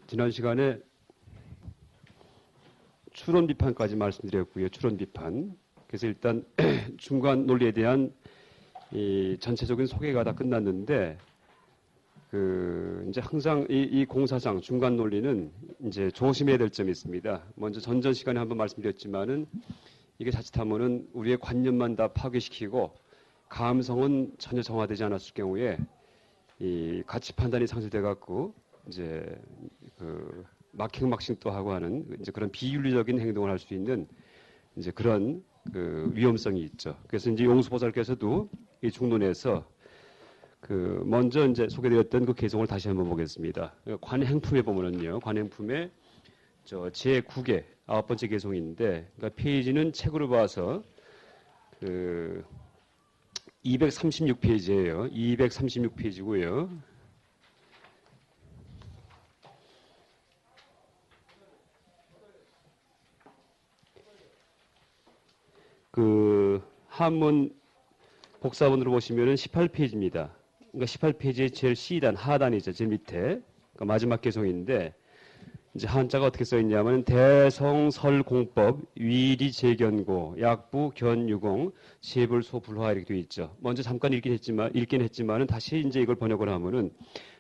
지난 시간에 추론 비판까지 말씀드렸고요. 추론 비판. 그래서 일단 중간 논리에 대한 이 전체적인 소개가 다 끝났는데, 이제 항상 이 공사상 중간 논리는 이제 조심해야 될 점이 있습니다. 먼저 전전 시간에 한번 말씀드렸지만은 이게 자칫하면은 우리의 관념만 다 파괴시키고 감성은 전혀 정화되지 않았을 경우에 이 가치 판단이 상실돼 갖고 이제 막행막신 또 하고 하는 이제 그런 비윤리적인 행동을 할 수 있는 이제 그런 위험성이 있죠. 그래서 이제 용수보살께서도 이 중론에서 먼저 이제 소개드렸던 그 개성을 다시 한번 보겠습니다. 관행품에 보면은요, 관행품에 제9개 9번째 개성인데, 그러니까 페이지는 책으로 봐서 236페이지예요. 236페이지고요. 한문 복사본으로 보시면은 18페이지입니다. 그러니까 18페이지의 제일 C단, 하단이죠. 제일 밑에. 그러니까 마지막 개성인데, 이제 한자가 어떻게 써있냐면, 대성설공법, 위리재견고, 약부, 견유공, 재불소불화 이렇게 되어 있죠. 먼저 잠깐 읽긴 했지만은 다시 이제 이걸 번역을 하면은,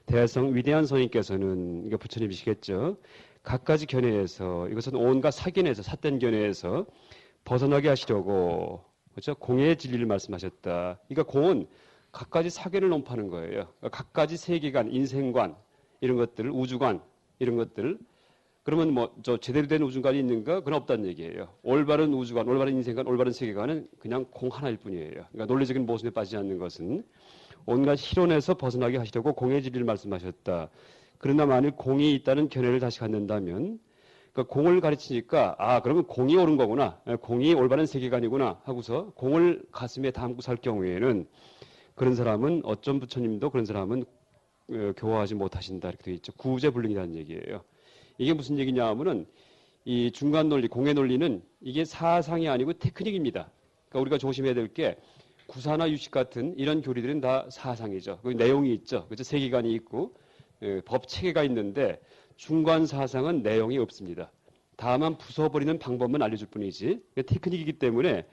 대성, 위대한 성인께서는, 이거 부처님이시겠죠. 각가지 견해에서, 이것은 온갖 사견에서, 삿된 견해에서 벗어나게 하시려고, 그렇죠? 공의 진리를 말씀하셨다. 그러니까 공은 각가지 사견을 논파하는 거예요. 각가지 세계관, 인생관, 이런 것들, 우주관, 이런 것들. 그러면 제대로 된 우주관이 있는가? 그건 없다는 얘기예요. 올바른 우주관, 올바른 인생관, 올바른 세계관은 그냥 공 하나일 뿐이에요. 그러니까 논리적인 모순에 빠지지 않는 것은 온갖 실론에서 벗어나게 하시려고 공의 진리를 말씀하셨다. 그러나 만일 공이 있다는 견해를 다시 갖는다면, 그러니까 공을 가르치니까, 그러면 공이 옳은 거구나. 공이 올바른 세계관이구나 하고서 공을 가슴에 담고 살 경우에는 그런 사람은 어쩜 부처님도 그런 사람은 교화하지 못하신다 이렇게 되어 있죠. 구제불능이라는 얘기예요. 이게 무슨 얘기냐 하면은 이 중간 논리, 공의 논리는 이게 사상이 아니고 테크닉입니다. 그러니까 우리가 조심해야 될 게 구사나 유식 같은 이런 교리들은 다 사상이죠. 그 내용이 있죠. 그렇죠? 세계관이 있고 법 체계가 있는데 중간 사상은 내용이 없습니다. 다만 부숴버리는 방법만 알려줄 뿐이지. 테크닉이기 때문에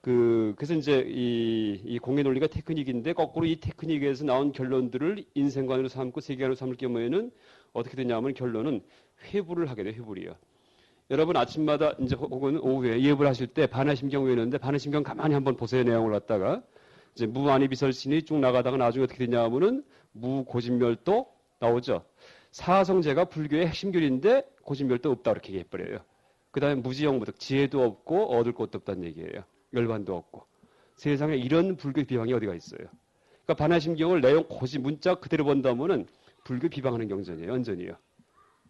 그래서 이제 이 공의 논리가 테크닉인데 거꾸로 이 테크닉에서 나온 결론들을 인생관으로 삼고 세계관으로 삼을 경우에는 어떻게 되냐면 결론은 회부를 하게 돼요. 회부리요. 여러분 아침마다 이제 혹은 오후에 예불 하실 때 반야심경 외우는데 반야심경 가만히 한번 보세요. 내용을 갖다가 이제 무아니 비설신이 쭉 나가다가 나중에 어떻게 되냐면은 무고진멸도 나오죠. 사성제가 불교의 핵심 교리인데 고진멸도 없다 이렇게 얘기해버려요. 그 다음에 무지영무득 지혜도 없고 얻을 것도 없다는 얘기예요. 열반도 없고. 세상에 이런 불교 비방이 어디가 있어요. 그러니까 반야심경을 내용 고지 문자 그대로 본다면은 불교 비방하는 경전이에요. 완전히요.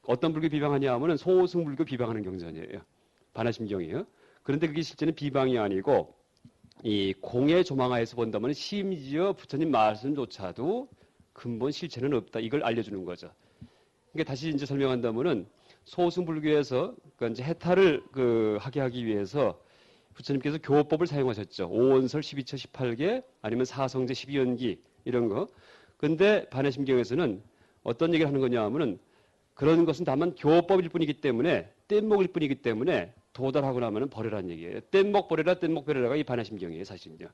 어떤 불교 비방하냐 하면은 소승불교 비방하는 경전이에요. 반야심경이요. 그런데 그게 실제는 비방이 아니고 이 공의 조망하에서 본다면 심지어 부처님 말씀조차도 근본 실체는 없다. 이걸 알려주는 거죠. 그러니까 다시 이제 설명한다면은 소승불교에서 그러니까 이제 해탈을 하게 하기 위해서 부처님께서 교법을 사용하셨죠. 5원설 12처 18개 아니면 사성제 12연기 이런 거. 근데 반야심경에서는 어떤 얘기를 하는 거냐 하면은 그런 것은 다만 교법일 뿐이기 때문에 뗏목일 뿐이기 때문에 도달하고 나면은 버려라는 얘기예요. 뗏목 버려라, 뗏목 버려라가 이 반야심경이에요, 사실은요.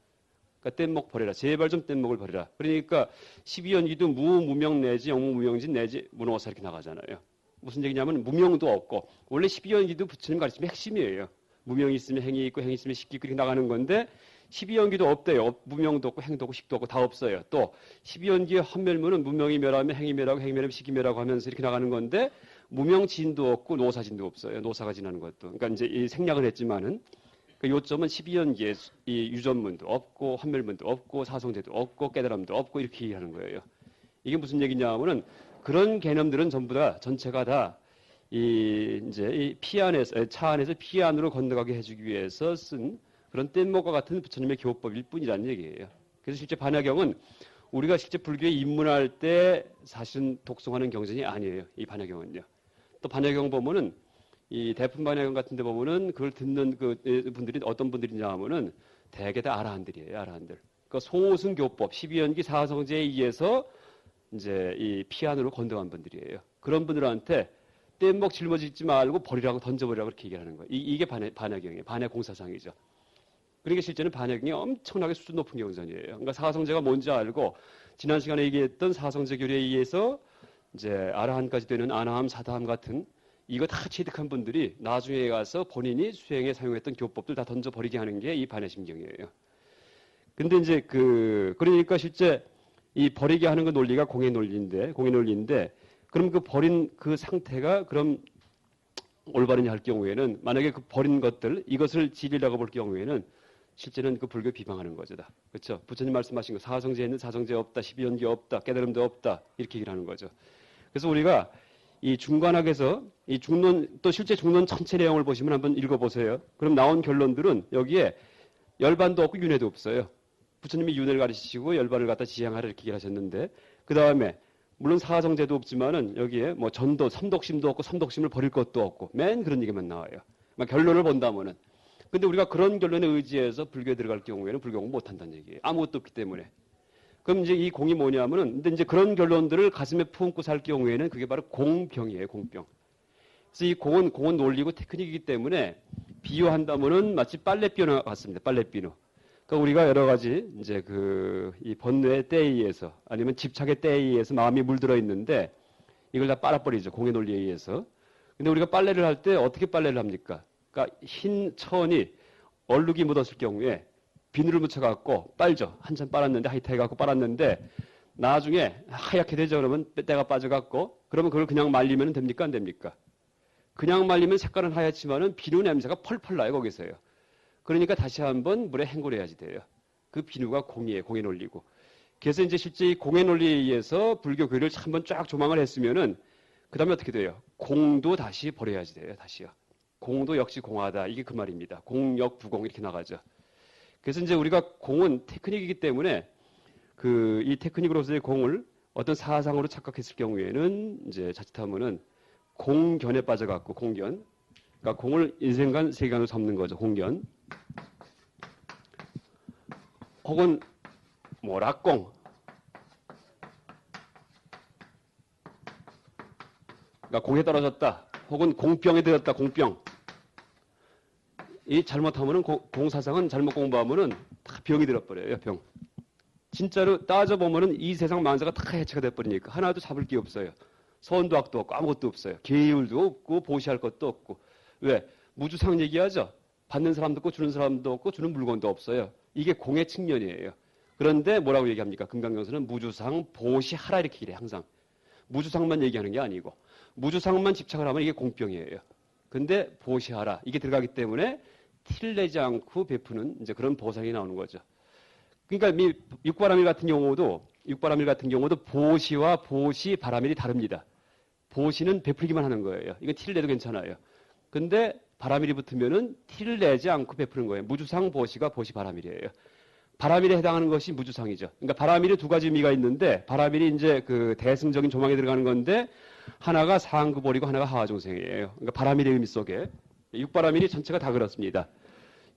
그러니까 뗏목 버려라. 제발 좀 뗏목을 버려라. 그러니까 12연기도 무무명 내지 영무무명진 내지 문호사 이렇게 나가잖아요. 무슨 얘기냐면 무명도 없고 원래 12연기도 부처님 가르침의 핵심이에요. 무명이 있으면 행이 있고 행이 있으면 식이 있고 이렇게 나가는 건데 12연기도 없대요. 무명도 없고 행도 없고 식도 없고 다 없어요. 또 12연기의 헌멸문은 무명이 멸하면 행이 멸하고 행이 멸하면 식이 멸하고 하면서 이렇게 나가는 건데 무명진도 없고 노사진도 없어요. 노사가 지나는 것도. 그러니까 이제 이 생략을 했지만은 그 요점은 12연기에 이 유전문도 없고 헌멸문도 없고 사성제도 없고 깨달음도 없고 이렇게 얘기하는 거예요. 이게 무슨 얘기냐 하면은 그런 개념들은 전부 다 전체가 다 이제 이 피 안에서 차 안에서 피 안으로 건너가게 해주기 위해서 쓴 그런 뗏목과 같은 부처님의 교법일 뿐이라는 얘기예요. 그래서 실제 반야경은 우리가 실제 불교에 입문할 때 사실은 독송하는 경전이 아니에요. 이 반야경은요. 또 반야경 보면은 이 대품 반야경 같은 데 보면은 그걸 듣는 분들이 어떤 분들이냐 하면은 대개 다 아라한들이에요. 아라한들. 그러니까 소승교법 12연기 사성제에 의해서 이제 이 피 안으로 건너간 분들이에요. 그런 분들한테 뗏목 짊어지지 말고 버리라고 던져버리라고 그렇게 얘기를 하는 거예요. 이게 반야경이에요. 반야 공사상이죠. 그러니까 실제는 반야경이 엄청나게 수준 높은 경전이에요. 그러니까 사성제가 뭔지 알고 지난 시간에 얘기했던 사성제 교리에 의해서 이제 아라한까지 되는 아나함, 사다함 같은 이거 다 취득한 분들이 나중에 가서 본인이 수행에 사용했던 교법들 다 던져버리게 하는 게 이 반야심경이에요. 근데 이제 그러니까 실제 이 버리게 하는 그 논리가 공의 논리인데 그럼 그 버린 그 상태가 그럼 올바르냐 할 경우에는 만약에 그 버린 것들 이것을 진리라고 볼 경우에는 실제는 그 불교 비방하는 거죠. 그렇죠? 부처님 말씀하신 거 사성제에는 사성제 없다, 12연계 없다, 깨달음도 없다 이렇게 얘기를 하는 거죠. 그래서 우리가 이 중관학에서 이 중론 또 실제 중론 전체 내용을 보시면 한번 읽어보세요. 그럼 나온 결론들은 여기에 열반도 없고 윤회도 없어요. 부처님이 윤회를 가르치시고 열반을 갖다 지향하라 이렇게 얘기를 하셨는데 그 다음에 물론 사성제도 없지만은 여기에 뭐 전도, 삼독심도 없고 삼독심을 버릴 것도 없고 맨 그런 얘기만 나와요. 결론을 본다면은. 근데 우리가 그런 결론에 의지해서 불교에 들어갈 경우에는 불교 공부 못한다는 얘기예요. 아무것도 없기 때문에. 그럼 이제 이 공이 뭐냐면은 근데 이제 그런 결론들을 가슴에 품고 살 경우에는 그게 바로 공병이에요. 공병. 그래서 이 공은 논리고 테크닉이기 때문에 비유한다면은 마치 빨래비누 같습니다. 빨래비누. 그러니까 우리가 여러 가지 이제 이 번뇌의 때에 의해서 아니면 집착의 때에 의해서 마음이 물들어 있는데 이걸 다 빨아버리죠. 공의 논리에 의해서. 근데 우리가 빨래를 할 때 어떻게 빨래를 합니까? 그러니까 흰 천이 얼룩이 묻었을 경우에 비누를 묻혀갖고 빨죠. 한참 빨았는데 하이타해갖고 빨았는데 나중에 하얗게 되죠. 그러면 때가 빠져갖고 그러면 그걸 그냥 말리면 됩니까? 안 됩니까? 그냥 말리면 색깔은 하얗지만은 비누 냄새가 펄펄 나요. 거기서요. 그러니까 다시 한번 물에 헹궈내야지 돼요. 그 비누가 공이에요. 공의 논리고. 그래서 이제 실제 이 공의 논리에 의해서 불교 교리를 한번 쫙 조망을 했으면은 그 다음에 어떻게 돼요? 공도 다시 버려야지 돼요. 다시요. 공도 역시 공하다. 이게 그 말입니다. 공역 부공 이렇게 나가죠. 그래서 이제 우리가 공은 테크닉이기 때문에 이 테크닉으로서의 공을 어떤 사상으로 착각했을 경우에는 이제 자칫하면은 공견에 빠져갖고 공견. 그러니까 공을 인생관, 세계관으로 삼는 거죠. 공견. 혹은 락공. 그러니까 공에 떨어졌다. 혹은 공병에 들었다. 공병. 이 잘못하면은 공사상은 잘못 공부하면은 다 병이 들어버려요. 병. 진짜로 따져보면은 이 세상 만사가 다 해체가 돼버리니까 하나도 잡을 게 없어요. 선도 악도 없고 아무것도 없어요. 계율도 없고 보시할 것도 없고. 왜? 무주상 얘기하죠. 받는 사람도 없고 주는 사람도 없고 주는 물건도 없어요. 이게 공의 측면이에요. 그런데 뭐라고 얘기합니까? 금강경서는 무주상 보시하라 이렇게 얘기해요. 항상. 무주상만 얘기하는 게 아니고 무주상만 집착을 하면 이게 공병이에요. 근데 보시하라 이게 들어가기 때문에 티를 내지 않고 베푸는 이제 그런 보상이 나오는 거죠. 그러니까 육바라밀 같은 경우도 보시와 보시 바라밀이 다릅니다. 보시는 베풀기만 하는 거예요. 이건 티를 내도 괜찮아요. 근데 바라밀이 붙으면은 티를 내지 않고 베푸는 거예요. 무주상 보시가 보시 바라밀이에요. 바라밀에 해당하는 것이 무주상이죠. 그러니까 바라밀이 두 가지 의미가 있는데 바라밀이 이제 그 대승적인 조망에 들어가는 건데 하나가 상급월이고 하나가 하와종생이에요. 그러니까 바라밀의 의미 속에 육바라밀이 전체가 다 그렇습니다.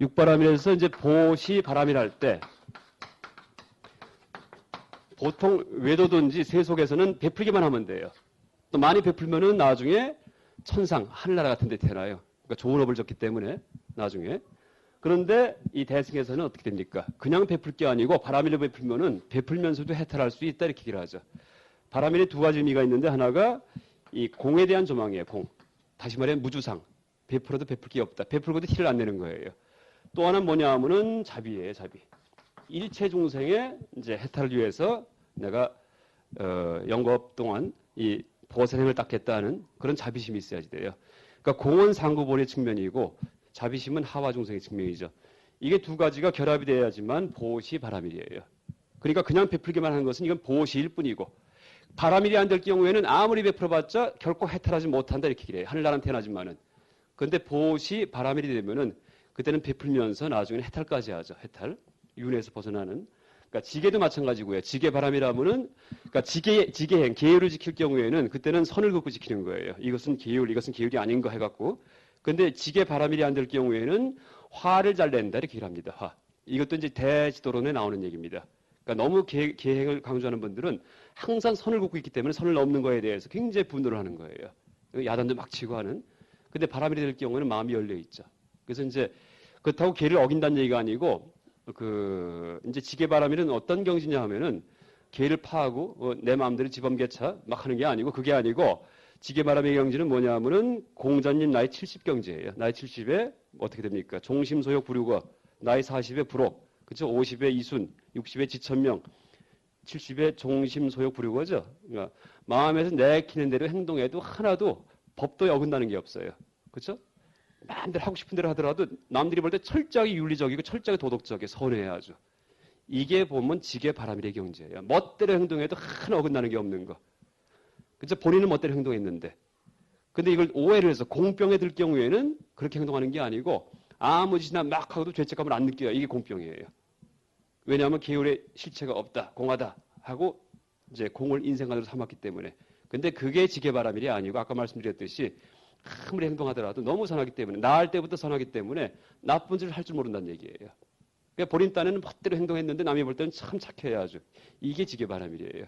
육바라밀에서 이제 보시 바라밀 할 때 보통 외도든지 세속에서는 베풀기만 하면 돼요. 또 많이 베풀면은 나중에 천상 하늘나라 같은 데 태어나요. 그러니까 좋은 업을 줬기 때문에 나중에. 그런데 이 대승에서는 어떻게 됩니까? 그냥 베풀 게 아니고 바라밀을 베풀면은 베풀면서도 해탈할 수 있다 이렇게 얘기를 하죠. 바라밀이 두 가지 의미가 있는데 하나가 이 공에 대한 조망이에요. 공. 다시 말해 무주상. 베풀어도 베풀 게 없다. 베풀고도 티를 안 내는 거예요. 또 하나는 뭐냐 하면은 자비예요. 자비. 일체 중생의 이제 해탈을 위해서 내가 영겁 동안 이 보살행을 닦겠다는 그런 자비심이 있어야지 돼요. 그러니까 공은 상구본의 측면이고 자비심은 하와 중생의 측면이죠. 이게 두 가지가 결합이 돼야지만 보시 바라밀이에요. 그러니까 그냥 베풀기만 하는 것은 이건 보시일 뿐이고 바라밀이 안 될 경우에는 아무리 베풀어봤자 결코 해탈하지 못한다 이렇게 얘기해요. 하늘나라는 태어나지만은. 그런데 보시 바라밀이 되면은 그때는 베풀면서 나중에는 해탈까지 하죠. 해탈. 윤회에서 벗어나는. 그러니까 지계도 마찬가지고요. 지계 바람이라면은 그러니까 지계행 계율을 지킬 경우에는 그때는 선을 긋고 지키는 거예요. 이것은 계율, 이것은 계율이 아닌 거 해갖고. 근데 지계 바람일이 안 될 경우에는 화를 잘 낸다 이렇게 얘기를 합니다. 화. 이것도 이제 대지도론에 나오는 얘기입니다. 그러니까 너무 계행을 강조하는 분들은 항상 선을 긋고 있기 때문에 선을 넘는 거에 대해서 굉장히 분노를 하는 거예요. 야단도 막 치고 하는. 근데 바람일이 될 경우에는 마음이 열려 있죠. 그래서 이제 그렇다고 계를 어긴다는 얘기가 아니고 이제 지게바람일은 어떤 경지냐 하면은 계를 파하고 내 마음대로 지범개차 막 하는 게 아니고 그게 아니고 지게바람의 경지는 뭐냐면은 공자님 나이 70경지예요. 나이 70에 어떻게 됩니까? 종심소욕 부류거, 나이 40에 불옥, 그렇죠? 50에 이순, 60에 지천명, 70에 종심소욕 부류거죠. 그러니까 마음에서 내키는 대로 행동해도 하나도 법도에 어긋나는 게 없어요. 그렇죠? 마음대로 하고 싶은 대로 하더라도 남들이 볼 때 철저하게 윤리적이고 철저하게 도덕적이게 선회해야죠. 이게 보면 지게바람일의 경지예요. 멋대로 행동해도 하나 어긋나는 게 없는 거. 그죠? 본인은 멋대로 행동했는데. 근데 이걸 오해를 해서 공병에 들 경우에는 그렇게 행동하는 게 아니고 아무 짓이나 막 하고도 죄책감을 안 느껴요. 이게 공병이에요. 왜냐하면 계율의 실체가 없다, 공하다 하고 이제 공을 인생관으로 삼았기 때문에. 근데 그게 지게바람일이 아니고 아까 말씀드렸듯이 아무리 행동하더라도 너무 선하기 때문에 나을 때부터 선하기 때문에 나쁜 짓을 할 줄 모른다는 얘기예요. 그러니까 본인 딴에는 멋대로 행동했는데 남이 볼 때는 참 착해야죠. 이게 지게바람일이에요.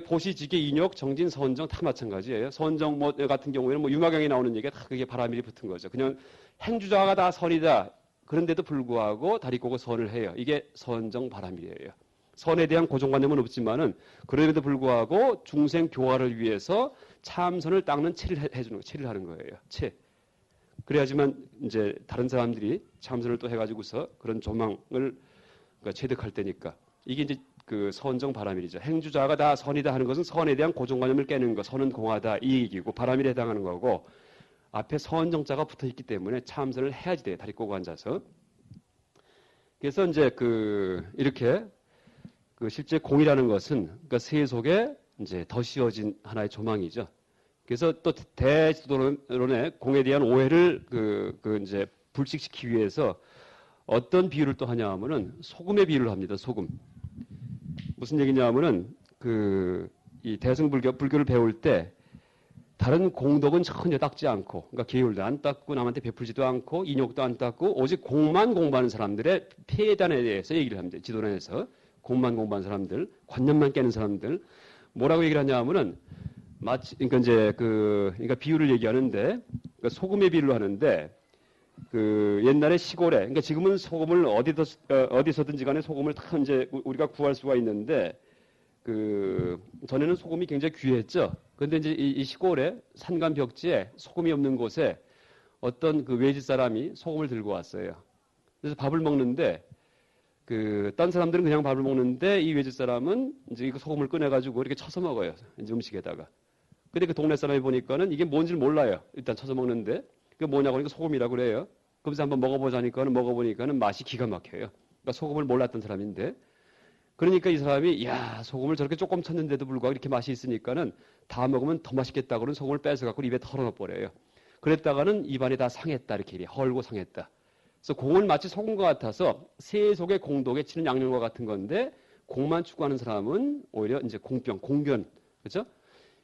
보시, 지게, 인욕, 정진, 선정 다 마찬가지예요. 선정 같은 경우에는 유마경에 나오는 얘기가 다 그게 바람일이 붙은 거죠. 그냥 행주자가 다 선이다. 그런데도 불구하고 다리꼬고 선을 해요. 이게 선정 바람일이에요. 선에 대한 고정관념은 없지만은 그럼에도 불구하고 중생 교화를 위해서 참선을 닦는 체를 해주는 거, 체를 하는 거예요. 체. 그래야지만 이제 다른 사람들이 참선을 또 해가지고서 그런 조망을 그러니까 체득할 때니까 이게 이제 그 선정 바람일이죠. 행주자가 다 선이다 하는 것은 선에 대한 고정관념을 깨는 거, 선은 공하다 이 얘기고 바람일에 해당하는 거고 앞에 선정자가 붙어 있기 때문에 참선을 해야지 돼요. 다리 꼬고 앉아서. 그래서 이제 이렇게 실제 공이라는 것은 그러니까 세속에 이제 더 씌워진 하나의 조망이죠. 그래서 또 대지도론의 공에 대한 오해를 이제 불식시키기 위해서 어떤 비유를 또 하냐 하면은 소금의 비유를 합니다. 소금. 무슨 얘기냐 하면은 이 대승불교를 배울 때 다른 공덕은 전혀 닦지 않고, 그러니까 계율도 안 닦고 남한테 베풀지도 않고 인욕도 안 닦고 오직 공만 공부하는 사람들의 폐단에 대해서 얘기를 합니다. 지도론에서 공만 공부하는 사람들, 관념만 깨는 사람들 뭐라고 얘기를 하냐 하면은 마치 그러니까 이제 그러니까 비유를 얘기하는데 그러니까 소금의 비유를 하는데 옛날에 시골에 그러니까 지금은 소금을 어디서든지 간에 소금을 다 이제 우리가 구할 수가 있는데 전에는 소금이 굉장히 귀했죠. 그런데 이제 이 시골에 산간 벽지에 소금이 없는 곳에 어떤 외지 사람이 소금을 들고 왔어요. 그래서 밥을 먹는데 딴 사람들은 그냥 밥을 먹는데 이 외지 사람은 이제 이거 소금을 꺼내가지고 이렇게 쳐서 먹어요. 이제 음식에다가. 근데 그 동네 사람이 보니까는 이게 뭔지를 몰라요. 일단 쳐서 먹는데. 그게 뭐냐고 하니까 소금이라고 그래요. 그래서 한번 먹어보니까는 맛이 기가 막혀요. 그러니까 소금을 몰랐던 사람인데. 그러니까 이 사람이, 야, 소금을 저렇게 조금 쳤는데도 불구하고 이렇게 맛이 있으니까는 다 먹으면 더 맛있겠다. 그러는 소금을 뺏어갖고 입에 털어넣어버려요. 그랬다가는 입안에 다 상했다. 이렇게 헐고 상했다. 그래서 공은 마치 소금과 같아서 세속의 공덕에 치는 양념과 같은 건데 공만 추구하는 사람은 오히려 이제 공병, 공견, 그렇죠?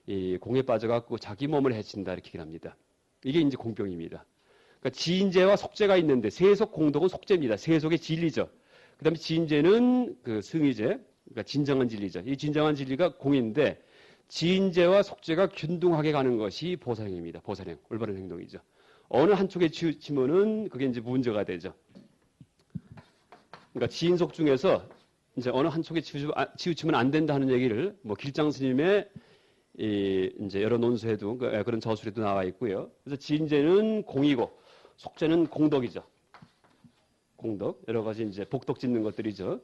이 공에 빠져갖고 자기 몸을 해친다 이렇게 얘기를 합니다. 이게 이제 공병입니다. 그러니까 지인제와 속죄가 있는데 세속 공덕은 속죄입니다. 세속의 진리죠. 그다음에 지인제는 승의제, 그러니까 진정한 진리죠. 이 진정한 진리가 공인데 지인제와 속죄가 균등하게 가는 것이 보살행입니다. 보살행, 올바른 행동이죠. 어느 한쪽에 치우치면은 그게 이제 문제가 되죠. 그러니까 지인속 중에서 이제 어느 한쪽에 치우치면 안 된다 하는 얘기를 길장 스님의 이제 여러 논수에도 그런 저술에도 나와 있고요. 그래서 지인제는 공이고 속죄는 공덕이죠. 공덕 여러 가지 이제 복덕 짓는 것들이죠.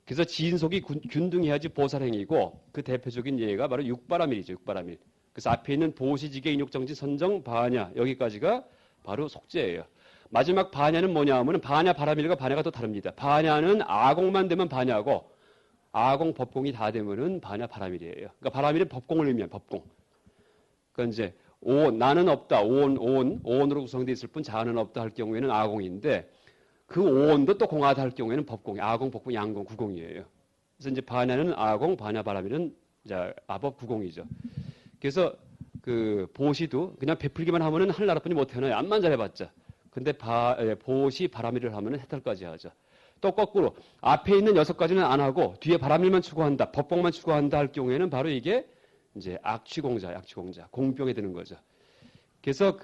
그래서 지인속이 균등해야지 보살행이고 그 대표적인 예가 바로 육바라밀이죠. 육바라밀. 그래서 앞에 있는 보시지계 인욕정진 선정 바냐 여기까지가 바로 속죄예요. 마지막 바냐는 뭐냐 하면 바냐 바라밀과 바냐가 또 다릅니다. 바냐는 아공만 되면 바냐고 아공 법공이 다 되면은 바냐 바라밀이에요. 그러니까 바라밀은 법공을 의미한 법공. 그러니까 이제 나는 없다. 오온으로 구성되어 있을 뿐 자아는 없다 할 경우에는 아공인데 그 오온도 또 공하다 할 경우에는 법공이 아공, 법공, 양공, 구공이에요. 그래서 이제 바냐는 아공, 바냐 바라밀은 이제 아법 구공이죠. 그래서 보시도 그냥 베풀기만 하면은 하늘나라뿐이 못해요. 암만 잘해봤자. 근데 보시 바라밀을 하면은 해탈까지 하죠. 또 거꾸로 앞에 있는 6가지는 안 하고 뒤에 바람일만 추구한다, 법봉만 추구한다 할 경우에는 바로 이게 이제 악취공자, 공병에 드는 거죠. 그래서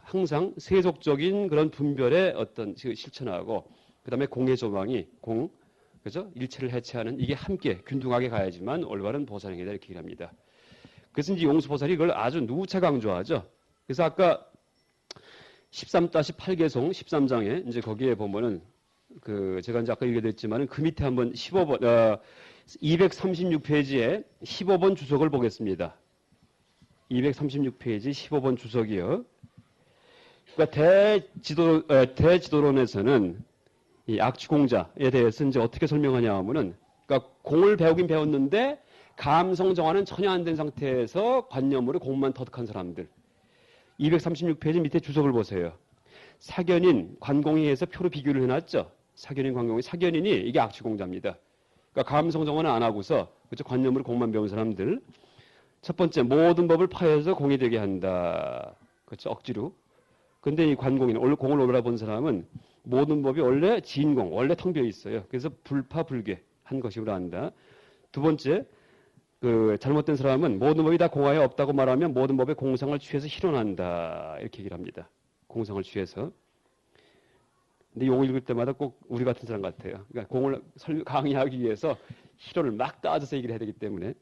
항상 세속적인 그런 분별의 어떤 실천하고 그다음에 공의 조망이 그죠? 일체를 해체하는 이게 함께 균등하게 가야지만 올바른 보살행위다 이렇게 얘기를 합니다. 그래서 이제 용수보살이 이걸 아주 누차 강조하죠. 그래서 아까 13-8개송 13장에 이제 거기에 보면은 제가 이제 아까 얘기했지만은 그 밑에 한번 236페이지에 15번 주석을 보겠습니다. 236페이지 15번 주석이요. 그러니까 대지도론에서는 이 악취공자에 대해서 이제 어떻게 설명하냐 하면은 그러니까 공을 배우긴 배웠는데 감성 정화는 전혀 안 된 상태에서 관념으로 공만 터득한 사람들. 236페이지 밑에 주석을 보세요. 사견인, 관공위에서 표로 비교를 해놨죠. 사견인, 관공위. 사견인이 이게 악취공자입니다. 그러니까 감성 정화는 안 하고서 그렇죠? 관념으로 공만 배운 사람들. 첫 번째, 모든 법을 파해서 공이 되게 한다. 그렇죠? 억지로. 근데 이 관공인, 공을 올바라 본 사람은 모든 법이 원래 진공, 원래 텅 비어 있어요. 그래서 불파불괴 한 것이므로 한다. 두 번째, 잘못된 사람은 모든 법이 다 공하에 없다고 말하면 모든 법의 공상을 취해서 실현한다. 이렇게 얘기를 합니다. 공상을 취해서. 근데 용 읽을 때마다 꼭 우리 같은 사람 같아요. 그러니까 공을 강의하기 위해서 실현을 막 따져서 얘기를 해야 되기 때문에.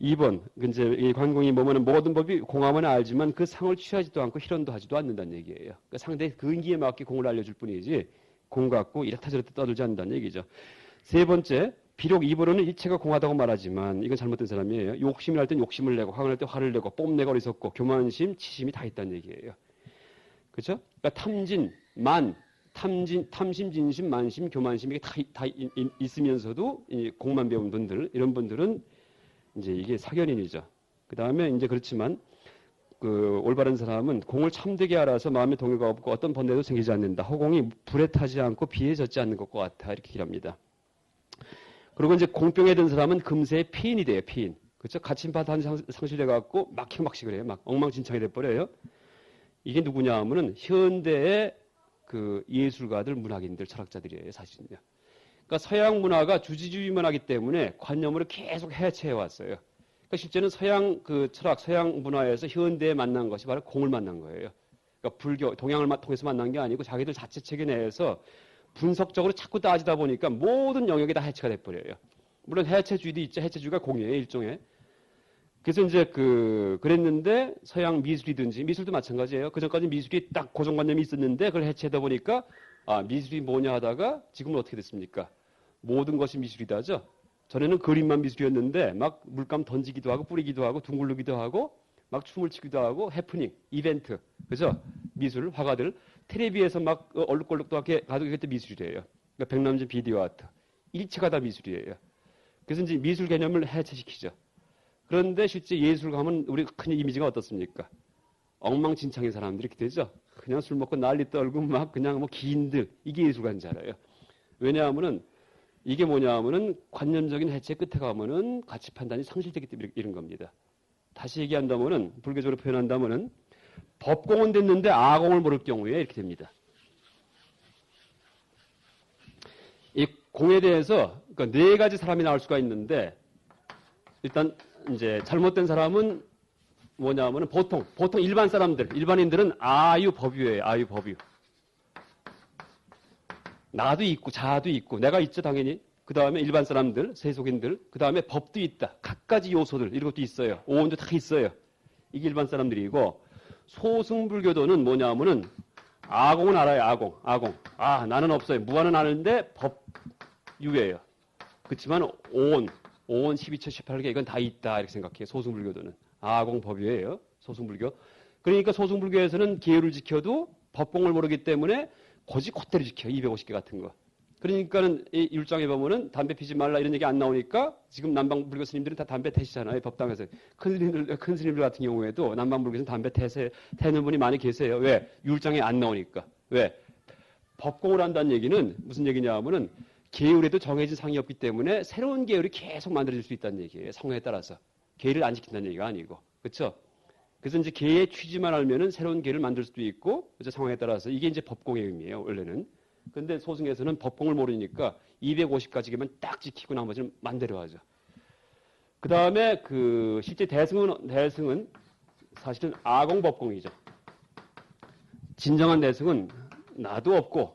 2번, 이제 이 관공이 뭐면 모든 법이 공하면 알지만 그 상을 취하지도 않고 실현도 하지도 않는다는 얘기예요. 그러니까 상대의 근기에 맞게 공을 알려줄 뿐이지 공 갖고 이렇다 저렇다 떠들지 않는다는 얘기죠. 세 번째, 비록 입으로는 일체가 공하다고 말하지만 이건 잘못된 사람이에요. 욕심을 할 땐 욕심을 내고 화를 낼 때 화를 내고 뽐내고 어리석고 교만심, 치심이 다 있다는 얘기예요. 그렇죠? 그러니까 탐심, 진심, 만심, 교만심 이게 다 있으면서도 이 공만 배운 분들 이런 분들은 이제 이게 사견인이죠. 그 다음에 이제 그렇지만 올바른 사람은 공을 참되게 알아서 마음에 동요가 없고 어떤 번뇌도 생기지 않는다. 허공이 불에 타지 않고 비에 젖지 않는 것과 같아 이렇게 얘기합니다. 그리고 이제 공병에 든 사람은 금세 피인이 돼요. 피인. 그렇죠? 가침바탄 상실돼 갖고 막히막식을 해요. 막 엉망진창이 돼 버려요. 이게 누구냐 하면은 현대의 예술가들, 문학인들, 철학자들이에요. 사실은요. 그러니까 서양 문화가 주지주의만 하기 때문에 관념으로 계속 해체해 왔어요. 그러니까 실제는 서양 철학, 서양 문화에서 현대에 만난 것이 바로 공을 만난 거예요. 그러니까 불교, 동양을 통해서 만난 게 아니고 자기들 자체 체계 내에서 분석적으로 자꾸 따지다 보니까 모든 영역이 다 해체가 돼버려요. 물론 해체주의도 있죠. 해체주의가 공이에요. 일종의. 그래서 이제 그랬는데 서양 미술이든지 미술도 마찬가지예요. 그전까지 미술이 딱 고정관념이 있었는데 그걸 해체하다 보니까 미술이 뭐냐 하다가 지금은 어떻게 됐습니까? 모든 것이 미술이다죠. 전에는 그림만 미술이었는데 막 물감 던지기도 하고 뿌리기도 하고 둥글르기도 하고 막 춤을 추기도 하고 해프닝, 이벤트, 그죠? 미술, 화가들 텔레비에서 막 얼룩덜룩도 하게 가지고 이것도 미술이래요. 그러니까 백남준 비디오 아트 일체가 다 미술이에요. 그래서 이제 미술 개념을 해체시키죠. 그런데 실제 예술가면 우리 큰 이미지가 어떻습니까? 엉망진창인 사람들이 이렇게 되죠. 그냥 술 먹고 난리 떨고 막 그냥 뭐 기인들 이게 예술가인 줄 알아요. 왜냐하면은 이게 뭐냐 하면은 관념적인 해체 끝에 가면은 가치 판단이 상실되기 때문에 이런 겁니다. 다시 얘기한다면은 불교적으로 표현한다면은 법공은 됐는데 아공을 모를 경우에 이렇게 됩니다. 이 공에 대해서 그러니까 4가지 사람이 나올 수가 있는데 일단 이제 잘못된 사람은 뭐냐 하면은 보통 일반 사람들, 일반인들은 아유법유예요. 아유법유. 나도 있고 자도 있고 내가 있죠 당연히. 그 다음에 일반 사람들, 세속인들, 그 다음에 법도 있다. 각가지 요소들 이런 것도 있어요. 오온도 다 있어요. 이게 일반 사람들이고 소승불교도는 뭐냐 하면은 아공은 알아요. 아공. 나는 없어요. 무한은 아는데 법유예요. 그렇지만 오온 12처 18개 이건 다 있다 이렇게 생각해요. 소승불교도는. 아공 법유예요. 소승불교. 그러니까 소승불교에서는 계율을 지켜도 법공을 모르기 때문에 고지 콧대로 지켜. 250개 같은 거. 그러니까는 이 율장에 보면은 담배 피지 말라 이런 얘기 안 나오니까 지금 남방불교 스님들은 다 담배 태시잖아요. 법당에서. 큰 스님들 같은 경우에도 남방불교에서는 담배 태는 분이 많이 계세요. 왜? 율장에 안 나오니까. 왜? 법공을 한다는 얘기는 무슨 얘기냐 하면은 계율에도 정해진 상이 없기 때문에 새로운 계율이 계속 만들어질 수 있다는 얘기예요. 상황에 따라서. 계율을 안 지킨다는 얘기가 아니고. 그렇죠? 그래서 이제 계의 취지만 알면은 새로운 계를 만들 수도 있고, 그죠? 상황에 따라서 이게 이제 법공의 의미예요. 원래는 근데 소승에서는 법공을 모르니까 250까지 가면 딱 지키고 나머지는 맘대로 하죠. 그 다음에 그 실제 대승은 사실은 아공법공이죠. 진정한 대승은 나도 없고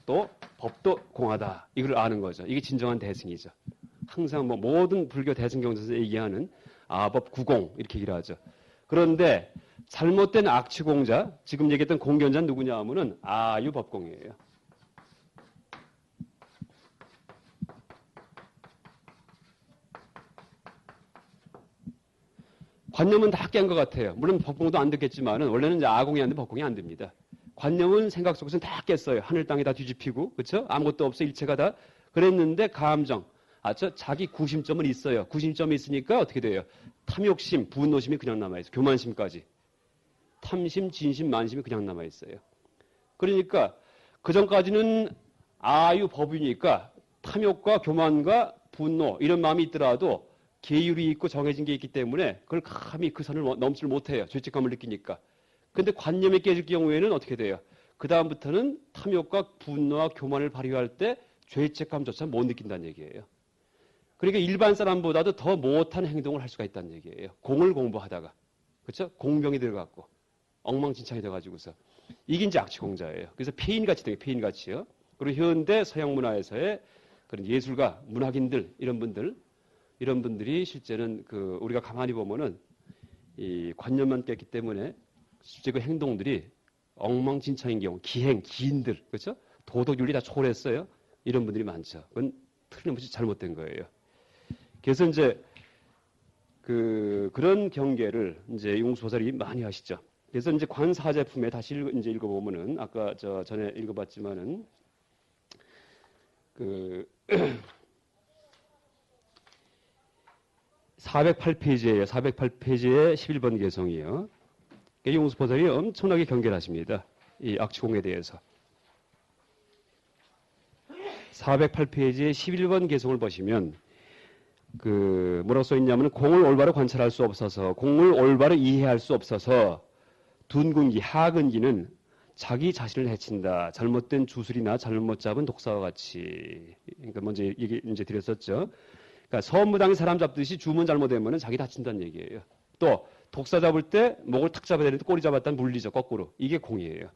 또 법도 공하다. 이걸 아는 거죠. 이게 진정한 대승이죠. 항상 뭐 모든 불교 대승 경전에서 얘기하는 아법 구공 이렇게 얘기를 하죠. 그런데 잘못된 악취공자, 지금 얘기했던 공견자는 누구냐 하면은 아유법공이에요. 관념은 다 깬 것 같아요. 물론 법공도 안 됐겠지만은 원래는 이제 아공이 안 돼 법공이 안 됩니다. 관념은 생각 속에서는 다 깼어요. 하늘 땅이 다 뒤집히고, 그렇죠? 아무것도 없어 일체가 다 그랬는데 감정, 자기 구심점은 있어요. 구심점이 있으니까 어떻게 돼요? 탐욕심, 분노심이 그냥 남아 있어요. 교만심까지. 탐심, 진심, 만심이 그냥 남아 있어요. 그러니까 그 전까지는 아유 법이니까 탐욕과 교만과 분노 이런 마음이 있더라도 계율이 있고 정해진 게 있기 때문에 그걸 감히 그 선을 넘지를 못해요. 죄책감을 느끼니까. 근데 관념이 깨질 경우에는 어떻게 돼요? 그 다음부터는 탐욕과 분노와 교만을 발휘할 때 죄책감조차 못 느낀다는 얘기예요. 그러니까 일반 사람보다도 더 못한 행동을 할 수가 있다는 얘기예요. 공을 공부하다가. 그렇죠? 공병이 들어갔고 엉망진창이 돼가지고서. 이게 이제 악취공자예요. 그래서 폐인같이 되게 폐인같이요. 그리고 현대 서양 문화에서의 그런 예술가, 문학인들 이런 분들이 실제는 그 우리가 가만히 보면은 이 관념만 깼기 때문에 실제 그 행동들이 엉망진창인 경우, 기인들, 그렇죠? 도덕윤리 다 초월했어요. 이런 분들이 많죠. 그건 틀림없이 잘못된 거예요. 그래서 이제 그런 경계를 이제 용수소설이 많이 하시죠. 그래서 이제 관사제품에 다시 이제 읽어보면은 아까 전에 읽어봤지만은 408페이지예요. 408페이지의 11번 개성이요. 용수보살이 엄청나게 경계를 하십니다. 이 악취공에 대해서. 408페이지의 11번 개성을 보시면 뭐라고 써있냐면 공을 올바로 관찰할 수 없어서 공을 올바로 이해할 수 없어서 둔근기, 하근기는 자기 자신을 해친다. 잘못된 주술이나 잘못 잡은 독사와 같이. 그러니까 먼저 얘기 이제 드렸었죠. 그러니까 서무당에 사람 잡듯이 주문 잘못되면 자기 다친다는 얘기예요. 또 독사 잡을 때 목을 탁 잡아야 되는데 꼬리 잡았다는 물리죠. 거꾸로. 이게 공이에요.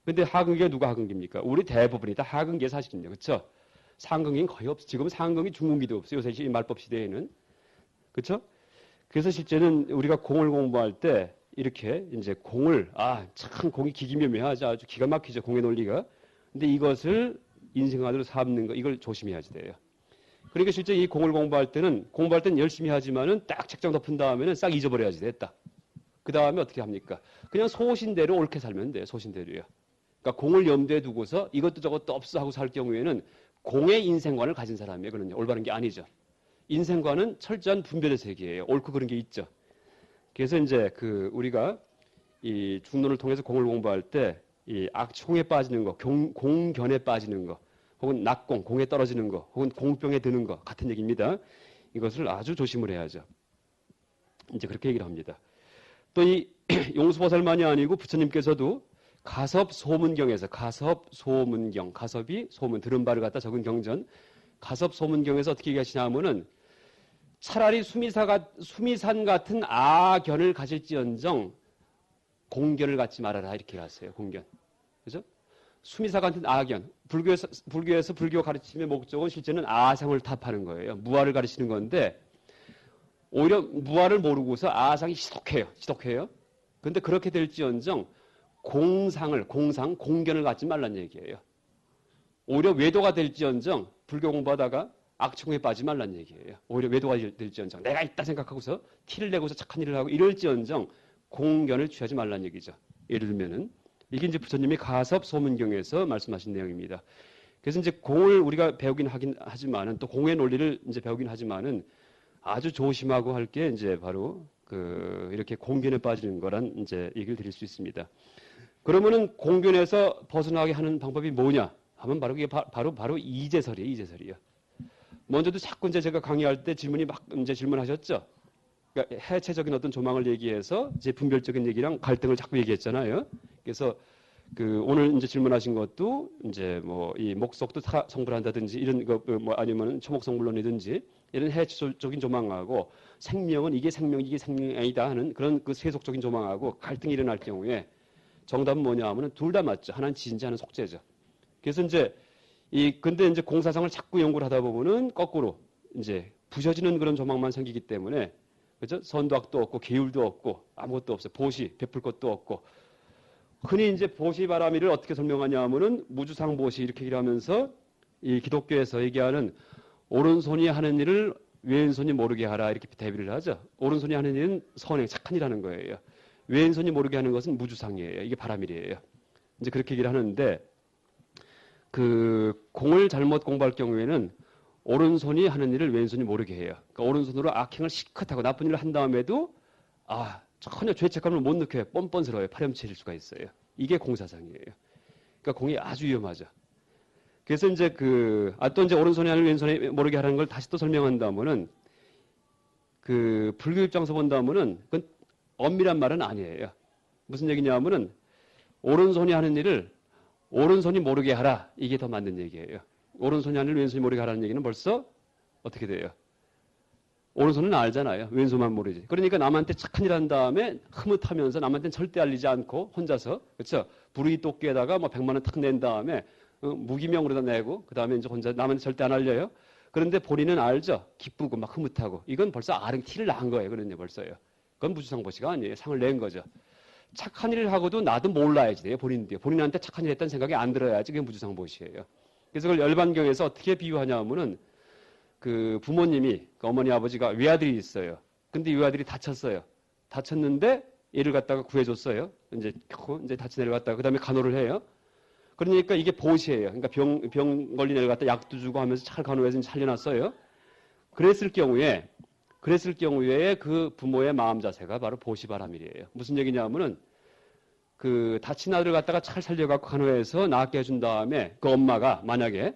근데 하근기가 누가 하근기입니까? 우리 대부분이 다 하근기의 사실입니다. 그렇죠? 상근기는 거의 없어. 지금 상근기, 중근기도 없어요. 요새 말법 시대에는. 그렇죠? 그래서 실제는 우리가 공을 공부할 때 이렇게 이제 공을 참 공이 기기묘묘하죠. 아주 기가 막히죠. 공의 논리가. 근데 이것을 인생관으로 삼는 거 이걸 조심해야지 돼요. 그러니까 실제 이 공을 공부할 때는 열심히 하지만은 딱 책장 덮은 다음에는 싹 잊어버려야지 됐다. 그 다음에 어떻게 합니까? 그냥 소신대로 옳게 살면 돼요. 소신대로요. 그러니까 공을 염두에 두고서 이것도 저것도 없어 하고 살 경우에는 공의 인생관을 가진 사람이에요. 그는 올바른 게 아니죠. 인생관은 철저한 분별의 세계예요. 옳고 그른 게 있죠. 그래서 이제 우리가 이 중론을 통해서 공을 공부할 때 이 악총에 빠지는 거, 공견에 빠지는 거, 혹은 낙공, 공에 떨어지는 거, 혹은 공병에 드는 거 같은 얘기입니다. 이것을 아주 조심을 해야죠. 이제 그렇게 얘기를 합니다. 또 이 용수보살만이 아니고 부처님께서도 가섭소문경에서 가섭이 소문 들은 바를 갖다 적은 경전 가섭소문경에서 어떻게 얘기하시냐 하면은 차라리 수미산 같은 아견을 가질지언정 공견을 갖지 말아라 이렇게 하세요. 공견. 그죠? 수미사 같은 아견. 불교에서 불교 가르침의 목적은 실제는 아상을 탑하는 거예요. 무아를 가르치는 건데 오히려 무아를 모르고서 아상이 지독해요. 그런데 그렇게 될지언정 공견을 갖지 말란 얘기예요. 오히려 외도가 될지언정 불교 공부하다가 악청에 빠지지 말란 얘기예요. 오히려 외도가 될지언정 내가 있다 생각하고서 티를 내고서 착한 일을 하고 이럴지언정 공견을 취하지 말란 얘기죠. 예를 들면은 이게 이제 부처님이 가섭소문경에서 말씀하신 내용입니다. 그래서 이제 공을 우리가 배우긴 하지만은 또 공의 논리를 이제 배우긴 하지만은 아주 조심하고 할 게 이제 바로 이렇게 공견에 빠지는 거란 이제 얘기를 드릴 수 있습니다. 그러면은 공견에서 벗어나게 하는 방법이 뭐냐 하면 바로 이게 바로 이제설이에요. 먼저도 자꾸 이제 제가 강의할 때 질문하셨죠. 그러니까 해체적인 어떤 조망을 얘기해서 이제 분별적인 얘기랑 갈등을 자꾸 얘기했잖아요. 그래서 그 오늘 이제 질문하신 것도 이제 뭐 이 목석도 성불한다든지 이런 거 뭐 아니면 초목성불론이든지 이런 해적인 조망하고 생명은 이게 생명이 아니다 하는 그런 그 세속적인 조망하고 갈등이 일어날 경우에 정답은 뭐냐 하면은 둘 다 맞죠. 하나는 지인지 하나는 속죄죠. 그래서 이제 근데 이제 공사상을 자꾸 연구를 하다 보면은 거꾸로 이제 부셔지는 그런 조망만 생기기 때문에 그죠? 선도학도 없고 계율도 없고 아무것도 없어요. 보시 베풀 것도 없고 흔히 이제 보시바라미를 어떻게 설명하냐 하면은 무주상 보시 이렇게 얘기를 하면서 이 기독교에서 얘기하는 오른손이 하는 일을 왼손이 모르게 하라 이렇게 대비를 하죠. 오른손이 하는 일은 선행 착한 일하는 거예요. 왼손이 모르게 하는 것은 무주상이에요. 이게 바라밀이에요. 이제 그렇게 얘기를 하는데 그 공을 잘못 공부할 경우에는 오른손이 하는 일을 왼손이 모르게 해요. 그러니까 오른손으로 악행을 시컷하고 나쁜 일을 한 다음에도 전혀 죄책감을 못 느껴요. 뻔뻔스러워요. 파렴치일 수가 있어요. 이게 공사상이에요. 그러니까 공이 아주 위험하죠. 그래서 이제 또 이제 오른손이 하는 왼손이 모르게 하라는 걸 다시 또 설명한다면은 그 불교 입장에서 본다면은 그건 엄밀한 말은 아니에요. 무슨 얘기냐면은 오른손이 하는 일을 오른손이 모르게 하라. 이게 더 맞는 얘기예요. 오른손이 하는 일 왼손이 모르게 하라는 얘기는 벌써 어떻게 돼요? 오른손은 알잖아요. 왼손만 모르지. 그러니까 남한테 착한 일 한 다음에 흐뭇하면서 남한테는 절대 알리지 않고 혼자서 그렇죠? 부르기 똑기에다가 뭐 100만 원 탁 낸 다음에 무기명으로다 내고 그 다음에 이제 혼자 남한테 절대 안 알려요. 그런데 본인은 알죠. 기쁘고 막 흐뭇하고 이건 벌써 티를 난 거예요. 그런데 벌써요. 그건 무주상보시가 아니에요. 상을 낸 거죠. 착한 일을 하고도 나도 몰라야지 돼요. 본인한테 착한 일 했다는 생각이 안 들어야지 그게 무주상보시예요. 그래서 그걸 열반경에서 어떻게 비유하냐 하면은 그 부모님이 그 어머니 아버지가 외아들이 있어요. 근데 이 외아들이 다쳤어요. 다쳤는데 얘를 갖다가 구해줬어요. 이제 다친 애를 갖다가 그다음에 간호를 해요. 그러니까 이게 보시예요. 그러니까 병 걸린 애를 갖다 약도 주고 하면서 잘 간호해서 살려놨어요. 그랬을 경우에 그 부모의 마음 자세가 바로 보시바라밀이에요. 무슨 얘기냐면은 그 다친 아들을 갖다가 잘 살려갖고 간호해서 낫게 해준 다음에 그 엄마가 만약에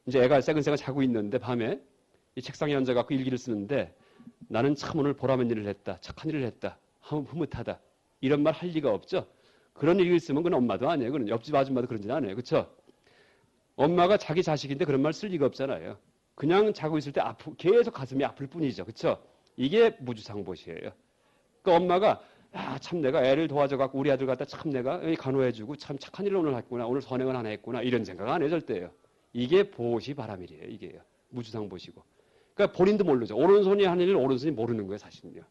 이제 애가 새근새근 자고 있는데 밤에 이 책상에 앉아갖고 일기를 쓰는데 나는 참 오늘 보람 있는 일을 했다. 착한 일을 했다. 흐뭇하다. 이런 말 할 리가 없죠. 그런 일기를 쓰면 그건 엄마도 아니에요. 그건 옆집 아줌마도 그런 짓 안 해요. 그렇죠? 엄마가 자기 자식인데 그런 말 쓸 리가 없잖아요. 그냥 자고 있을 때 계속 가슴이 아플 뿐이죠. 그렇죠? 이게 무주상보시예요. 그 엄마가 참 내가 애를 도와줘갖고 우리 아들 갖다 참 내가 간호해주고 참 착한 일을 오늘 했구나. 오늘 선행을 하나 했구나. 이런 생각 안 해요. 절대요. 이게 보시바라밀이에요. 이게요. 무주상보시고. 그러니까 본인도 모르죠. 오른손이 하는 일을 오른손이 모르는 거예요. 사실은요.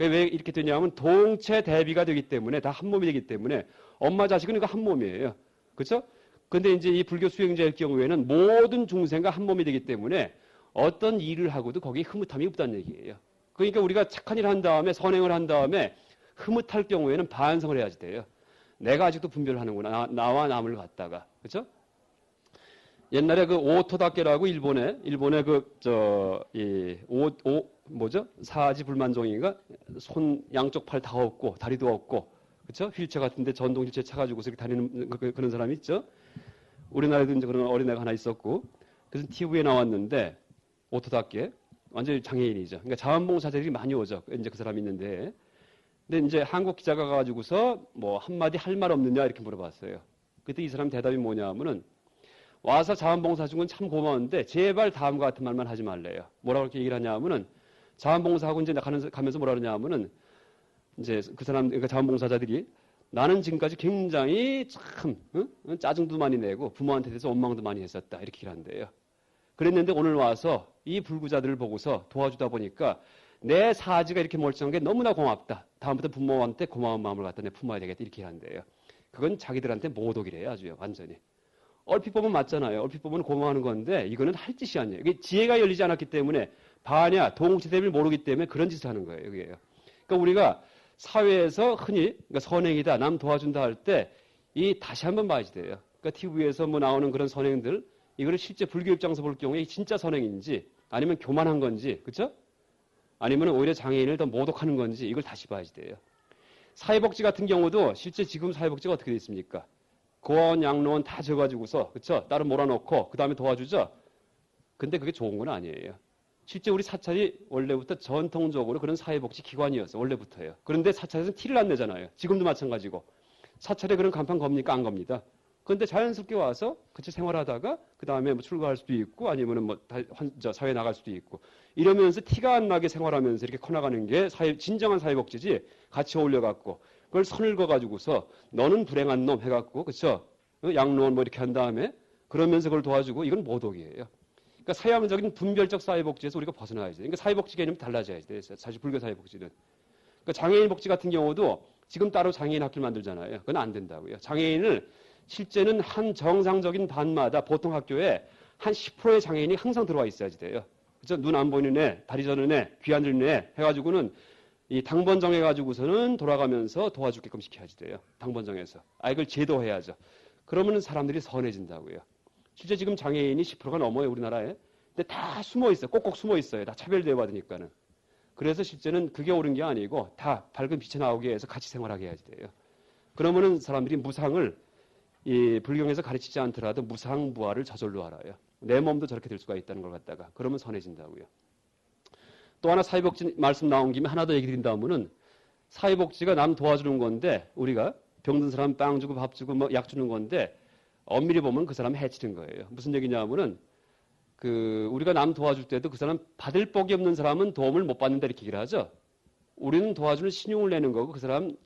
왜 이렇게 되냐면 동체 대비가 되기 때문에 다 한 몸이 되기 때문에 엄마 자식은 이거 한 몸이에요. 그렇죠? 근데 이제 이 불교 수행자일 경우에는 모든 중생과 한 몸이 되기 때문에 어떤 일을 하고도 거기에 흐뭇함이 없다는 얘기예요. 그러니까 우리가 착한 일을 한 다음에 선행을 한 다음에 흐뭇할 경우에는 반성을 해야지 돼요. 내가 아직도 분별을 하는구나. 나와 남을 갖다가. 그렇죠? 옛날에 그 오토다케라고 일본에 사지 불만종인가 손 양쪽 팔 다 없고 다리도 없고 그렇죠? 휠체어 같은데 전동 휠체어 차가지고서 이렇게 다니는 그런 사람이 있죠. 우리나라에도 이제 그런 어린애가 하나 있었고 그래서 TV에 나왔는데 오토다케 완전히 장애인이죠. 그러니까 자원봉사자들이 많이 오죠. 이제 그 사람이 있는데 근데 이제 한국 기자가 가가지고서 뭐 한마디 할 말 없느냐 이렇게 물어봤어요. 그때 이 사람 대답이 뭐냐면은 와서 자원봉사 준 건 참 고마운데 제발 다음과 같은 말만 하지 말래요. 뭐라고 이렇게 얘기를 하냐면은 자원봉사하고 이제 가면서 뭐라 그러냐면은 이제 그 사람 그러니까 자원봉사자들이 나는 지금까지 굉장히 참 짜증도 많이 내고 부모한테 대해서 원망도 많이 했었다 이렇게 얘기를 한대요. 그랬는데 오늘 와서 이 불구자들을 보고서 도와주다 보니까 내 사지가 이렇게 멀쩡한 게 너무나 고맙다. 다음부터 부모한테 고마운 마음을 갖다 내 품어야 되겠다 이렇게 한대요. 그건 자기들한테 모독이래요. 아주요. 완전히. 얼핏 보면 맞잖아요. 얼핏 보면 고마워하는 건데 이거는 할 짓이 아니에요. 이게 지혜가 열리지 않았기 때문에 반야 동체 대비를 모르기 때문에 그런 짓을 하는 거예요. 이게요. 그러니까 우리가 사회에서 흔히 그러니까 선행이다, 남 도와준다 할 때 이 다시 한번 봐야지 돼요. 그러니까 TV에서 뭐 나오는 그런 선행들 이거를 실제 불교 입장에서 볼 경우에 진짜 선행인지 아니면 교만한 건지 그렇죠? 아니면 오히려 장애인을 더 모독하는 건지 이걸 다시 봐야지 돼요. 사회복지 같은 경우도 실제 지금 사회복지가 어떻게 되어 있습니까? 고아원, 양로원 다 져가지고서 그렇죠? 따로 몰아넣고 그 다음에 도와주죠. 근데 그게 좋은 건 아니에요. 실제 우리 사찰이 원래부터 전통적으로 그런 사회복지 기관이었어요. 원래부터요. 그런데 사찰에서는 티를 안 내잖아요. 지금도 마찬가지고. 사찰에 그런 간판 겁니까? 안 겁니다. 그런데 자연스럽게 와서 같이 생활하다가 그 다음에 뭐 출가할 수도 있고 아니면은 뭐 사회 나갈 수도 있고 이러면서 티가 안 나게 생활하면서 이렇게 커나가는 게 진정한 사회복지지. 같이 어울려갖고 그걸 선을 그어가지고서 너는 불행한 놈 해갖고 그렇죠? 양로원 뭐 이렇게 한 다음에 그러면서 그걸 도와주고 이건 모독이에요. 그러니까 서양적인 분별적 사회복지에서 우리가 벗어나야지. 그러니까 사회복지 개념이 달라져야지. 사실 불교 사회복지는. 그러니까 장애인 복지 같은 경우도 지금 따로 장애인 학교를 만들잖아요. 그건 안 된다고요. 장애인을 실제는 한 정상적인 반마다 보통 학교에 한 10%의 장애인이 항상 들어와 있어야지 돼요. 그죠? 눈 안 보이는 애, 다리 저는 애, 귀 안 들리는 애 해가지고는 이 당번 정해가지고서는 돌아가면서 도와주게끔 시켜야지 돼요. 당번 정해서. 이걸 제도해야죠. 그러면 사람들이 선해진다고요. 실제 지금 장애인이 10%가 넘어요, 우리나라에. 근데 다 숨어 있어요. 꼭꼭 숨어 있어요. 다 차별대우 받으니까는. 그래서 실제는 그게 옳은 게 아니고 다 밝은 빛에 나오게 해서 같이 생활하게 해야지 돼요. 그러면은 사람들이 무상을 이 불경에서 가르치지 않더라도 무상부활을 저절로 알아요. 내 몸도 저렇게 될 수가 있다는 걸 갖다가. 그러면 선해진다고요. 또 하나 사회복지 말씀 나온 김에 하나 더 얘기 드린다면은 사회복지가 남 도와주는 건데 우리가 병든 사람 빵 주고 밥 주고 뭐 약 주는 건데 엄밀히 보면 그 사람 해치는 거예요. 무슨 얘기냐면은 우리가 남 도와줄 때도 그 사람 받을 복이 없는 사람은 도움을 못 받는다 이렇게 얘기를 하죠. 우리는 도와주는 신용을 내는 거고 그 사람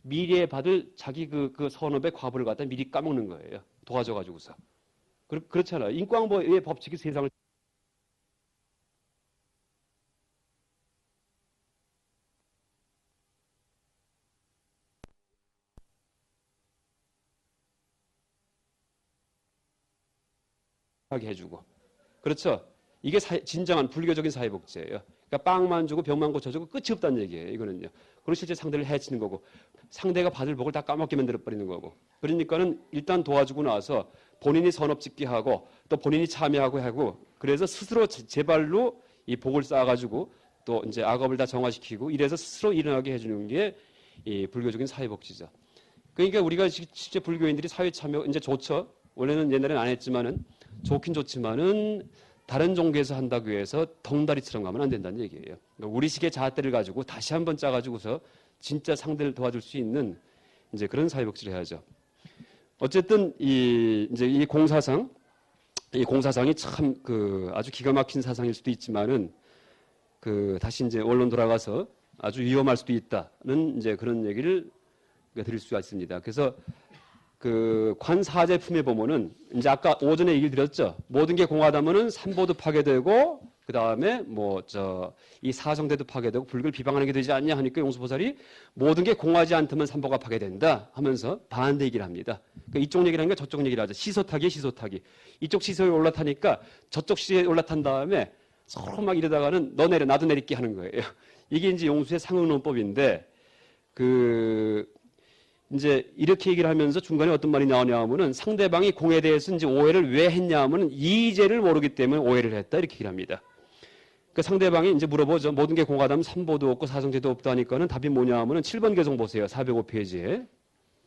미래에 받을 자기 그 선업의 과보를 갖다 미리 까먹는 거예요. 도와줘가지고서. 그렇잖아요. 인과응보의 법칙이 세상을 하게 해주고. 그렇죠. 이게 진정한 불교적인 사회복지예요. 그러니까 빵만 주고 병만 고쳐주고 끝이 없다는 얘기예요. 이거는요. 그리고 실제 상대를 해치는 거고 상대가 받을 복을 다 까먹게 만들어버리는 거고. 그러니까는 일단 도와주고 나서 본인이 선업짓기 하고 또 본인이 참여하고 하고 그래서 스스로 제 발로 이 복을 쌓아가지고 또 이제 악업을 다 정화시키고 이래서 스스로 일어나게 해주는 게 이 불교적인 사회복지죠. 그러니까 우리가 실제 불교인들이 사회 참여 이제 좋죠. 원래는 옛날에는 안 했지만은 좋긴 좋지만은 다른 종교에서 한다고 해서 덩다리처럼 가면 안 된다는 얘기예요. 그러니까 우리식의 잣대를 가지고 다시 한번 짜가지고서 진짜 상대를 도와줄 수 있는 이제 그런 사회복지를 해야죠. 어쨌든 이 공사상이 참 아주 기가 막힌 사상일 수도 있지만은 다시 이제 원론 돌아가서 아주 위험할 수도 있다는 이제 그런 얘기를 드릴 수가 있습니다. 그래서 관사제품에 보면은 이제 아까 오전에 얘기를 드렸죠. 모든 게 공하다면은 삼보도 파괴되고 그 다음에 이 사성대도 파괴되고 불교를 비방하는 게 되지 않냐 하니까 용수보살이 모든 게 공하지 않다면 삼보가 파괴된다 하면서 반대 얘기를 합니다. 그러니까 이쪽 얘기를 하니까 저쪽 얘기를 하죠. 시소타기. 이쪽 시소에 올라타니까 저쪽 시소에 올라탄 다음에 서로 막 이러다가는 너 내려 나도 내릴게 하는 거예요. 이게 이제 용수의 상응론법인데 이제 이렇게 얘기를 하면서 중간에 어떤 말이 나오냐 하면은 상대방이 공에 대해서 이제 오해를 왜 했냐 하면은 이의제를 모르기 때문에 오해를 했다 이렇게 얘기를 합니다. 그 상대방이 이제 물어보죠. 모든 게 공하다면 삼보도 없고 사성제도 없다 하니까는 답이 뭐냐 하면은 7번 개성 보세요. 405페이지에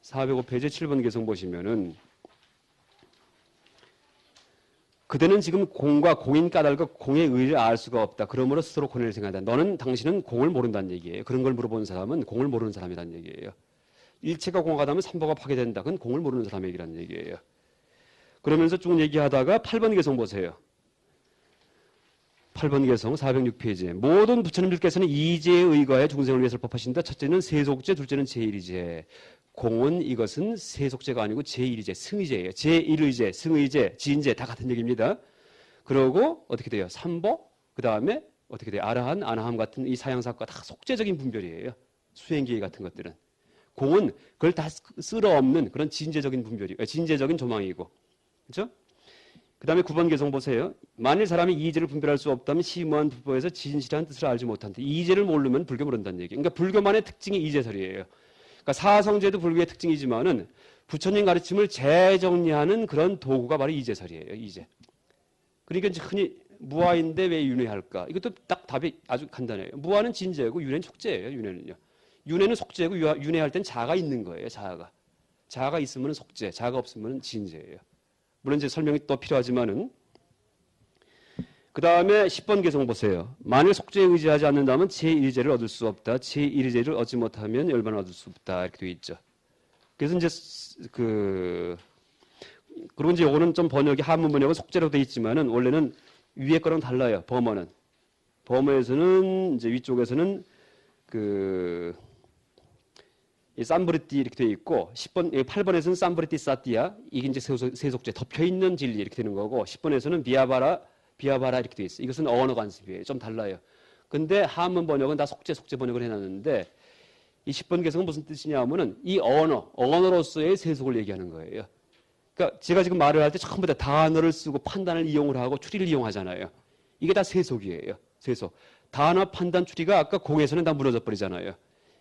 7번 개성 보시면은 그대는 지금 공과 공인 까닭과 공의 의의를 알 수가 없다. 그러므로 스스로 고뇌를 생각한다. 당신은 공을 모른다는 얘기예요. 그런 걸 물어보는 사람은 공을 모르는 사람이라는 얘기예요. 일체가 공하다면 삼보가 파괴된다. 그건 공을 모르는 사람의 얘기라는 얘기예요. 그러면서 쭉 얘기하다가 8번 개성 보세요. 8번 개성 406페이지에 모든 부처님들께서는 이제에 의거하여 중생을 위해서 법하신다. 첫째는 세속제, 둘째는 제1의제. 공은 이것은 세속제가 아니고 제1의제, 승의제예요. 제1의제, 승의제, 지인제 다 같은 얘기입니다. 그러고 어떻게 돼요? 삼보, 그 다음에 어떻게 돼요? 아라한, 아나함 같은 이 사양사과 다 속죄적인 분별이에요. 수행기회 같은 것들은. 공은 그걸 다 쓸어없는 그런 진제적인 분별이고, 진제적인 조망이고. 그렇죠? 그 다음에 9번 개성 보세요. 만일 사람이 이의제를 분별할 수 없다면 심오한 불법에서 진실한 뜻을 알지 못한다. 이의제를 모르면 불교 모른다는 얘기. 그러니까 불교만의 특징이 이의제설이에요. 그러니까 사성제도 불교의 특징이지만은 부처님 가르침을 재정리하는 그런 도구가 바로 이의제설이에요. 이의제. 그러니까 이제 흔히 무아인데 왜 윤회할까? 이것도 딱 답이 아주 간단해요. 무아는 진제고 윤회는 속제예요. 윤회는요. 윤회는 속제고 윤회할 땐 자아가 있는 거예요. 자아가. 자아가 있으면 속제, 자아가 없으면 진제예요. 물론 이제 설명이 또 필요하지만은 그 다음에 10번 개성 보세요. 만일 속죄에 의지하지 않는다면 제1의제를 얻을 수 없다. 제1의제를 얻지 못하면 열반을 얻을 수 없다. 이렇게 되어 있죠. 그래서 이제 그리고 이제 요거는 좀 번역이 한문 번역은 속죄로 돼 있지만은 원래는 위에 거랑 달라요. 범어는. 범어에서는 이제 위쪽에서는 이 산브르띠 이렇게 돼 있고 10번 8번에서는 산브르띠 사띠아 이게 이제 세속죄 덮여 있는 진리 이렇게 되는 거고 10번에서는 비아바라 이렇게 돼 있어요. 이것은 언어 관습이에요. 좀 달라요. 근데 한문 번역은 다 속죄 번역을 해놨는데 이 10번 개성은 무슨 뜻이냐면은 이 언어로서의 세속을 얘기하는 거예요. 그러니까 제가 지금 말을 할 때 전부 다 단어를 쓰고 판단을 이용을 하고 추리를 이용하잖아요. 이게 다 세속이에요. 세속. 단어 판단 추리가 아까 공에서는 다 무너져 버리잖아요.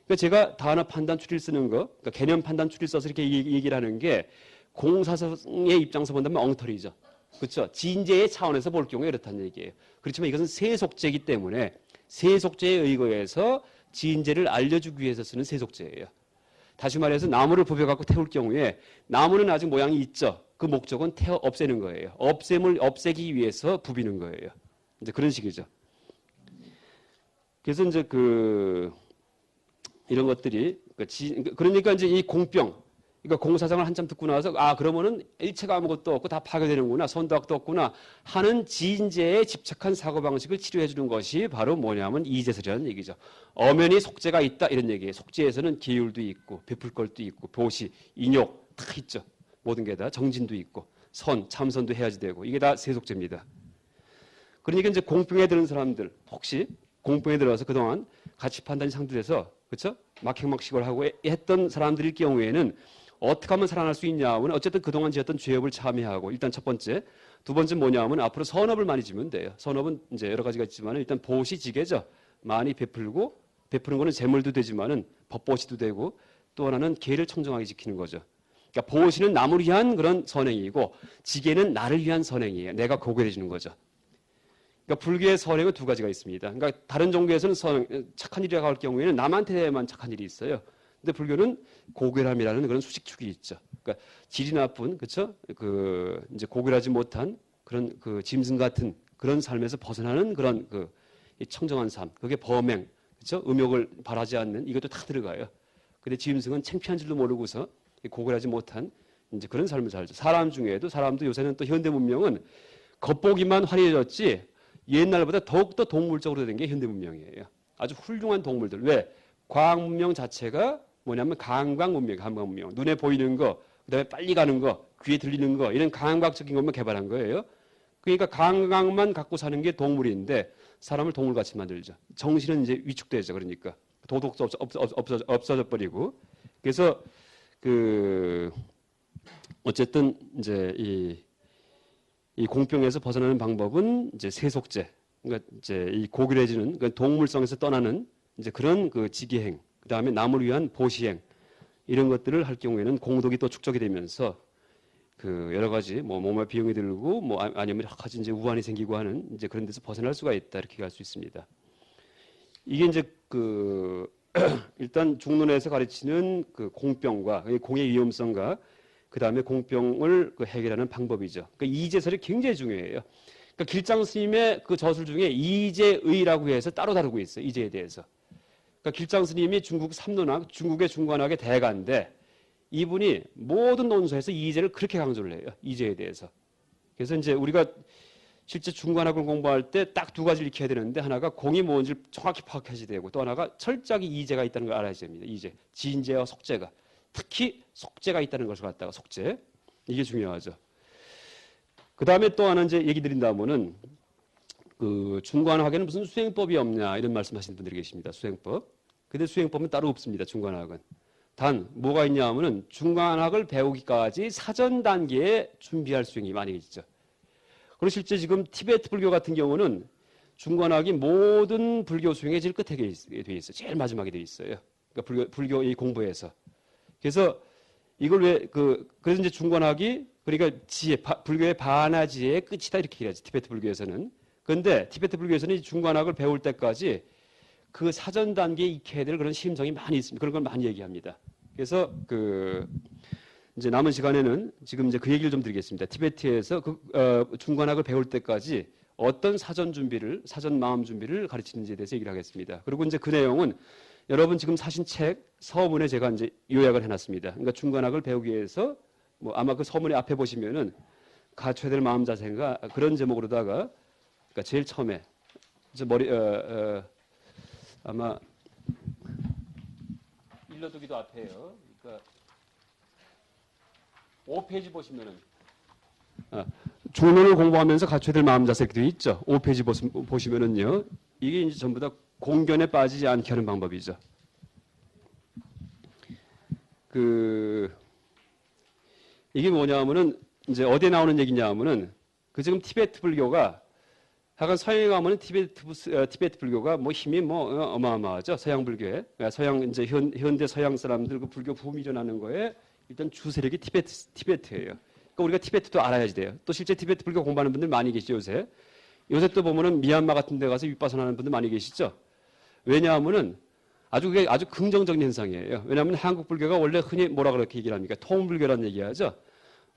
그러니까 제가 단어 판단 추리를 쓰는 거, 그러니까 개념 판단 추리를 써서 이렇게 얘기를 하는 게 공사성의 입장에서 본다면 엉터리죠. 그렇죠? 진제의 차원에서 볼 경우에 이렇다는 얘기예요. 그렇지만 이것은 세속제이기 때문에 세속제에 의거해서 진제를 알려주기 위해서 쓰는 세속제예요. 다시 말해서 나무를 부벼갖고 태울 경우에 나무는 아직 모양이 있죠. 그 목적은 없애는 거예요. 없애기 위해서 부비는 거예요. 이제 그런 식이죠. 그래서 이제 이런 것들이 그러니까 이제 이 공병 그러니까 공사상을 한참 듣고 나서 그러면은 일체가 아무것도 없고 다 파괴되는구나 선도학도 없구나 하는 진제에 집착한 사고방식을 치료해 주는 것이 바로 뭐냐면 이제설이라는 얘기죠. 엄연히 속죄가 있다 이런 얘기예요. 속죄에서는 계율도 있고 베풀 것도 있고 보시, 인욕 다 있죠. 모든 게 다 정진도 있고 참선도 해야지 되고 이게 다 세속죄입니다. 그러니까 이제 공병에 드는 사람들 혹시 공병에 들어서 그동안 가치 판단이 상실해서 그렇죠? 막행막식을 하고 했던 사람들일 경우에는 어떻게 하면 살아날 수 있냐 하면 어쨌든 그동안 지었던 죄업을 참여하고 일단 첫 번째, 두 번째 뭐냐면 앞으로 선업을 많이 지면 돼요. 선업은 이제 여러 가지가 있지만 일단 보시 지게죠. 많이 베풀고 베푸는 거는 재물도 되지만은 법보시도 되고 또 하나는 계를 청정하게 지키는 거죠. 그러니까 보시는 남을 위한 그런 선행이고 지게는 나를 위한 선행이에요. 내가 고결해지는 거죠. 그러니까 불교의 선행은 두 가지가 있습니다. 그러니까 다른 종교에서는 착한 일이라고 할 경우에는 남한테만 착한 일이 있어요. 근데 불교는 고결함이라는 그런 수식축이 있죠. 그러니까 질이 나쁜, 그렇죠? 이제 고결하지 못한 그런 짐승 같은 그런 삶에서 벗어나는 그런 이 청정한 삶. 그게 범행, 그렇죠? 음욕을 바라지 않는 이것도 다 들어가요. 근데 짐승은 창피한 줄도 모르고서 고결하지 못한 이제 그런 삶을 살죠. 사람 중에도 사람도 요새는 또 현대 문명은 겉보기만 화려해졌지 옛날보다 더욱더 동물적으로 된 게 현대 문명이에요. 아주 훌륭한 동물들. 왜? 과학 문명 자체가 뭐냐면 감각 문명. 눈에 보이는 거, 그다음에 빨리 가는 거, 귀에 들리는 거 이런 감각적인 것만 개발한 거예요. 그러니까 감각만 갖고 사는 게 동물인데 사람을 동물같이 만들죠. 정신은 이제 위축되죠. 그러니까 도덕도 없어져 버리고 그래서 어쨌든 이제 이 공병에서 벗어나는 방법은 이제 세속죄, 그러니까 이제 이 고결해지는 그러니까 동물성에서 떠나는 이제 그런 지기행, 그 다음에 남을 위한 보시행 이런 것들을 할 경우에는 공덕이 또 축적이 되면서 여러 가지 몸에 비용이 들고 아니면 여러 가지 이제 우환이 생기고 하는 이제 그런 데서 벗어날 수가 있다 이렇게 갈 수 있습니다. 이게 이제 일단 중론에서 가르치는 공병과 공의 위험성과 그 다음에 공병을 해결하는 방법이죠. 그러니까 이제설이 굉장히 중요해요. 그러니까 길장 스님의 저술 중에 이제의라고 해서 따로 다루고 있어요. 이제에 대해서. 그러니까 길장 스님이 중국 삼론학, 중국의 중관학의 대가인데 이분이 모든 논서에서 이제를 그렇게 강조를 해요. 이제에 대해서. 그래서 이제 우리가 실제 중관학을 공부할 때 딱 두 가지를 익혀야 되는데 하나가 공이 뭔지를 정확히 파악해야 되고 또 하나가 철저하게 이제가 있다는 걸 알아야 됩니다. 이제 진제와 속제가. 특히 속죄가 있다는 것을 갖다가 속죄 이게 중요하죠. 그 다음에 또 하나 이제 얘기 드린다면은 중관학에는 무슨 수행법이 없냐 이런 말씀하시는 분들이 계십니다. 수행법. 근데 수행법은 따로 없습니다. 중관학은. 단 뭐가 있냐 하면은 중관학을 배우기까지 사전 단계에 준비할 수행이 많이 있죠. 그리고 실제 지금 티베트 불교 같은 경우는 중관학이 모든 불교 수행의 제일 끝에 돼 있어요. 제일 마지막에 돼 있어요. 그러니까 불교 이 공부에서. 그래서 이걸 그래서 이제 중관학이 그러니까 불교의 반하지의 끝이다 이렇게 얘기하지. 티베트 불교에서는. 그런데 티베트 불교에서는 이 중관학을 배울 때까지 그 사전 단계에 익혀야 될 그런 심성이 많이 있습니다. 그런 걸 많이 얘기합니다. 그래서 이제 남은 시간에는 지금 이제 그 얘기를 좀 드리겠습니다. 티베트에서 중관학을 배울 때까지 어떤 사전 마음 준비를 가르치는지에 대해서 얘기를 하겠습니다. 그리고 이제 그 내용은 여러분 지금 사신 책 서문에 제가 이제 요약을 해놨습니다. 그러니까 중간학을 배우기 위해서 뭐 아마 그 서문의 앞에 보시면은 갖춰야 될 마음 자세가 그런 제목으로다가 그러니까 제일 처음에 저 머리 아마 일러두기도 앞에요. 그러니까 5페이지 보시면은 중론을 공부하면서 갖춰야 될 마음 자세 이렇게 되어 있죠. 5페이지 보시면은요. 이게 이제 전부 다 공견에 빠지지 않게 하는 방법이죠. 이게 뭐냐면은 이제 어디에 나오는 얘기냐면은 그 지금 티베트 불교가 하여간 서양에 가면은 티베트 불교가 뭐 힘이 뭐 어마어마하죠. 서양 불교에. 그러니까 서양 이제 현대 서양 사람들 그 불교 붐이 일어나는 거에 일단 주세력이 티베트예요. 그러니까 우리가 티베트도 알아야지 돼요. 또 실제 티베트 불교 공부하는 분들 많이 계시죠, 요새. 요새 또 보면은 미얀마 같은 데 가서 윗바산 하는 분들 많이 계시죠. 왜냐하면은 그게 아주 긍정적인 현상이에요. 왜냐하면 한국 불교가 원래 흔히 뭐라 그렇게 얘기를 합니까? 통불교라는 얘기하죠.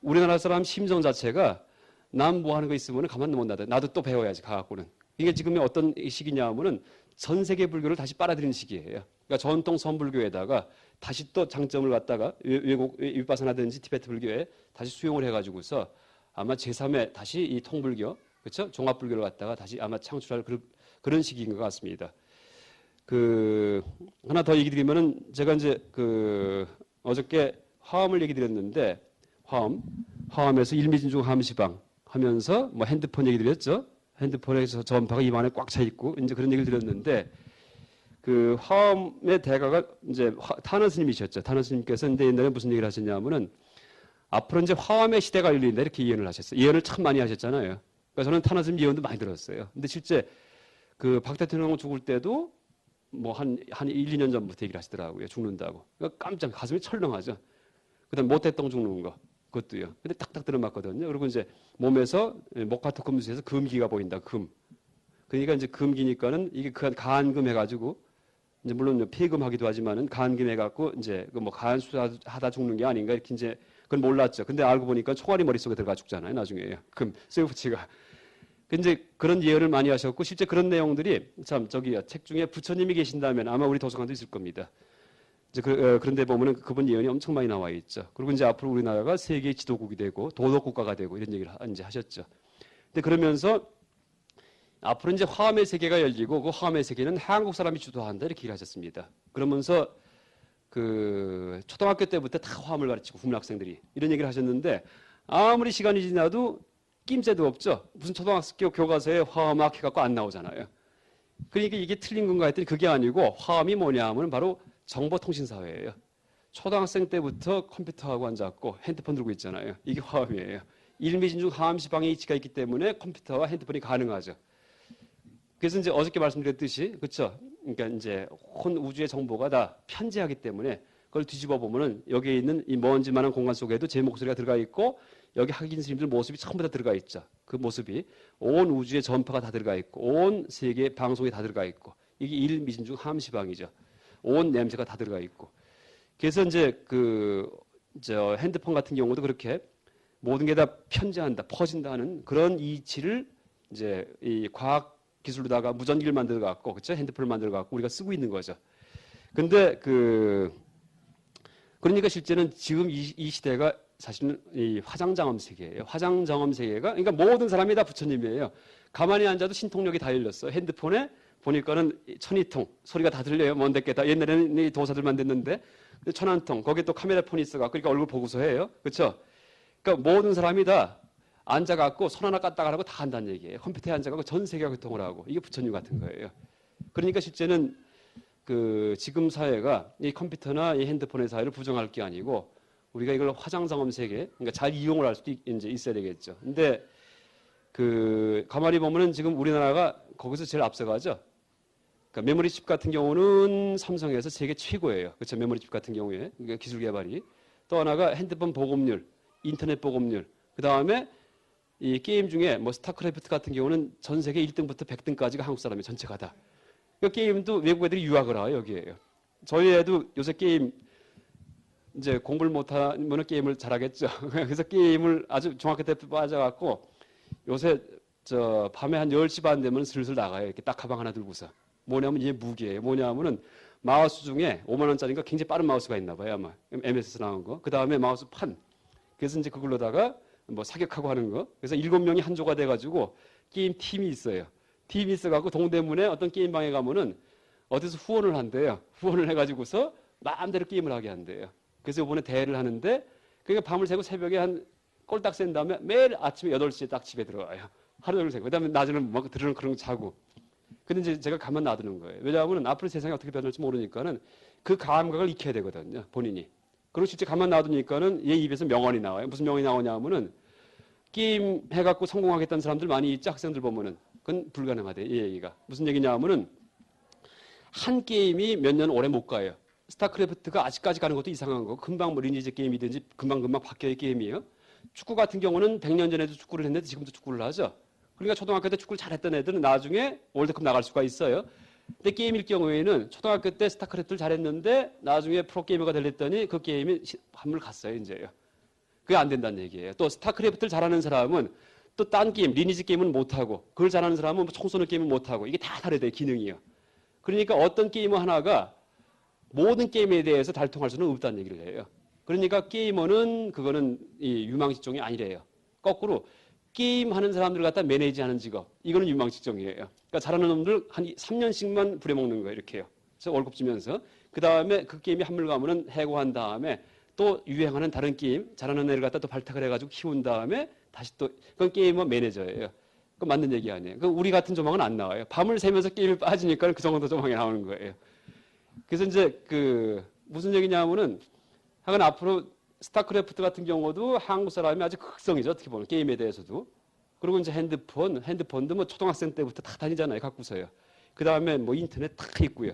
우리나라 사람 심정 자체가 남 뭐 하는 거 있으면 가만 못 놔둬. 나도 또 배워야지 가갖고는. 이게 지금이 어떤 시기냐 하면은 전 세계 불교를 다시 빨아들이는 시기예요. 그러니까 전통 선불교에다가 다시 또 장점을 갖다가 외국 윗바사나든지 티베트 불교에 다시 수용을 해가지고서 아마 제3회 다시 이 통불교, 그렇죠? 종합불교를 갖다가 다시 아마 창출할 그런 시기인 것 같습니다. 하나 더 얘기 드리면은 제가 이제 어저께 화엄을 얘기 드렸는데 화엄에서 일미진중 함시방 하면서 뭐 핸드폰 얘기 드렸죠. 핸드폰에서 전파가 입안에 꽉 차 있고 이제 그런 얘기를 드렸는데 화엄의 대가가 이제 탄원 스님이셨죠. 탄원 스님께서 근데 옛날에 무슨 얘기를 하셨냐면은 앞으로 이제 화엄의 시대가 열린다 이렇게 예언을 하셨어요. 예언을 참 많이 하셨잖아요. 그러니까 저는 탄원 스님 예언도 많이 들었어요. 근데 실제 박 대통령 죽을 때도 뭐 한 1, 2년 전부터 얘기를 하시더라고요. 죽는다고. 그러니까 깜짝 가슴이 철렁하죠. 그다음 모태똥 죽는 거. 그것도요. 근데 딱딱 들어맞거든요. 그리고 이제 몸에서 목화토 금수에서 금기가 보인다. 금. 그러니까 이제 금기니까는 이게 간금 해가지고 이제 물론 폐금하기도 하지만은 간금 해갖고 이제 뭐 간수하다 죽는 게 아닌가 이렇게 이제 그건 몰랐죠. 근데 알고 보니까 총알이 머릿속에 들어가 죽잖아요. 나중에요. 금 쇠붙이가. 이제 그런 예언을 많이 하셨고 실제 그런 내용들이 참 저기요 책 중에 부처님이 계신다면 아마 우리 도서관도 있을 겁니다. 이제 그런데 보면은 그분 예언이 엄청 많이 나와 있죠. 그리고 이제 앞으로 우리나라가 세계 지도국이 되고 도덕 국가가 되고 이런 얘기를 이제 하셨죠. 근데 그러면서 앞으로 이제 화엄의 세계가 열리고 그 화엄의 세계는 한국 사람이 주도한다 이렇게 얘기를 하셨습니다. 그러면서 초등학교 때부터 다 화엄을 가르치고 국민학생들이 이런 얘기를 하셨는데 아무리 시간이 지나도 낌새도 없죠. 무슨 초등학교 교과서에 화엄학 해갖고 안 나오잖아요. 그러니까 이게 틀린 건가 했더니 그게 아니고 화엄이 뭐냐 하면 바로 정보통신사회예요. 초등학생 때부터 컴퓨터하고 앉았고 핸드폰 들고 있잖아요. 이게 화엄이에요. 일미진중 하암시방에 이치가 있기 때문에 컴퓨터와 핸드폰이 가능하죠. 그래서 이제 어저께 말씀드렸듯이 그렇죠. 그러니까 이제 온 우주의 정보가 다 편재하기 때문에 그걸 뒤집어 보면은 여기에 있는 이 먼지만한 공간 속에도 제 목소리가 들어가 있고 여기 학인 스님들 모습이 전부 다 들어가 있죠. 그 모습이 온 우주의 전파가 다 들어가 있고 온 세계 방송이 다 들어가 있고 이게 일미진중 하암시방이죠. 온 냄새가 다 들어가 있고. 그래서 이제 저 핸드폰 같은 경우도 그렇게 모든 게 다 편재한다, 퍼진다 하는 그런 이치를 이제 이 과학 기술로다가 무전기를 만들어 갖고 그렇죠? 핸드폰을 만들어 갖고 우리가 쓰고 있는 거죠. 근데 그러니까 실제는 지금 이 시대가 사실은 이 화장장엄 세계예요. 화장장엄 세계가 그러니까 모든 사람이 다 부처님이에요. 가만히 앉아도 신통력이 다 열렸어. 핸드폰에 보니까는 천이통 소리가 다 들려요. 먼데 다 옛날에는 이 도사들만 됐는데 천안통 거기에 또 카메라 폰이 있어갖고 그러니까 얼굴 보고서 해요. 그렇죠? 그러니까 모든 사람이 다 앉아갖고 손 하나 까딱 하고 다 한다는 얘기예요. 컴퓨터에 앉아갖고 전 세계가 교통을 하고 이게 부처님 같은 거예요. 그러니까 실제는 지금 사회가 이 컴퓨터나 이 핸드폰의 사회를 부정할 게 아니고 우리가 이걸 화장장엄 세계 그러니까 잘 이용을 할 수도 이제 있어야 되겠죠. 근데 가만히 보면은 지금 우리나라가 거기서 제일 앞서가죠. 그러니까 메모리칩 같은 경우는 삼성에서 세계 최고예요. 그렇죠? 메모리칩 같은 경우에 그러니까 기술 개발이 또 하나가 핸드폰 보급률, 인터넷 보급률. 그 다음에 이 게임 중에 뭐 스타크래프트 같은 경우는 전 세계 1등부터 100등까지가 한국 사람이 전체가 다. 그 게임도 외국 애들이 유학을 와요 여기에요. 저희 애도 요새 게임 이제 공부를 못하면 게임을 잘하겠죠. 그래서 게임을 아주 중학교 때 빠져갖고 요새 밤에 한 10시 반 되면 슬슬 나가요. 이렇게 딱 가방 하나 들고서. 뭐냐면 이게 무기예요. 뭐냐면은 마우스 중에 5만 원짜리인가 굉장히 빠른 마우스가 있나 봐요, 아마. MS에서 나온 거. 그 다음에 마우스 판. 그래서 이제 그걸로다가 뭐 사격하고 하는 거. 그래서 7명이 한 조가 돼가지고 게임 팀이 있어요. 팀이 있어갖고 동대문에 어떤 게임방에 가면은 어디서 후원을 한대요. 후원을 해가지고서 마음대로 게임을 하게 한대요. 그래서 이번에 대회를 하는데 그러니까 밤을 새고 새벽에 한 꼴딱 센 다음에 매일 아침에 8시에 딱 집에 들어와요. 하루 종일 새고. 그 다음에 낮에는 뭐 들으는 그런 거 자고. 근데 이제 제가 가만 놔두는 거예요. 왜냐하면 앞으로 세상이 어떻게 변할지 모르니까는 그 감각을 익혀야 되거든요. 본인이. 그리고 실제 가만 놔두니까는 얘 입에서 명언이 나와요. 무슨 명언이 나오냐 하면은 게임 해갖고 성공하겠다는 사람들 많이 있죠. 학생들 보면은. 그건 불가능하대. 이 얘기가. 무슨 얘기냐 하면은 한 게임이 몇 년 오래 못 가요. 스타크래프트가 아직까지 가는 것도 이상한 거고 금방 뭐 리니지 게임이든지 금방금방 바뀌어야 게임이에요. 축구 같은 경우는 100년 전에도 축구를 했는데 지금도 축구를 하죠. 그러니까 초등학교 때 축구를 잘했던 애들은 나중에 월드컵 나갈 수가 있어요. 근데 게임일 경우에는 초등학교 때 스타크래프트를 잘했는데 나중에 프로게이머가 되랬더니 그 게임이 한물 갔어요. 이제요. 그게 안 된다는 얘기예요. 또 스타크래프트를 잘하는 사람은 또 딴 게임, 리니지 게임은 못하고 그걸 잘하는 사람은 뭐 총 쏘는 게임은 못하고 이게 다 다르대요. 기능이요. 그러니까 어떤 게이머 하나가 모든 게임에 대해서 달통할 수는 없다는 얘기를 해요. 그러니까 게이머는 그거는 이 유망직종이 아니래요. 거꾸로 게임하는 사람들 갖다 매니지하는 직업 이거는 유망직종이에요. 그러니까 잘하는 놈들 한 3년씩만 부려먹는 거예요. 이렇게요. 그래서 월급 주면서 그 다음에 그 게임이 한물 가면은 해고한 다음에 또 유행하는 다른 게임 잘하는 애를 갖다 또 발탁을 해가지고 키운 다음에 다시 또 그건 게이머 매니저예요. 그 맞는 얘기 아니에요. 그 우리 같은 조망은 안 나와요. 밤을 새면서 게임이 빠지니까 그 정도 조망이 나오는 거예요. 그래서 이제 그 무슨 얘기냐면은 하여간 앞으로 스타크래프트 같은 경우도 한국 사람이 아주 극성이죠. 어떻게 보면 게임에 대해서도. 그리고 이제 핸드폰도 뭐 초등학생 때부터 다 다니잖아요. 갖고서요. 그 다음에 뭐 인터넷 다 있고요.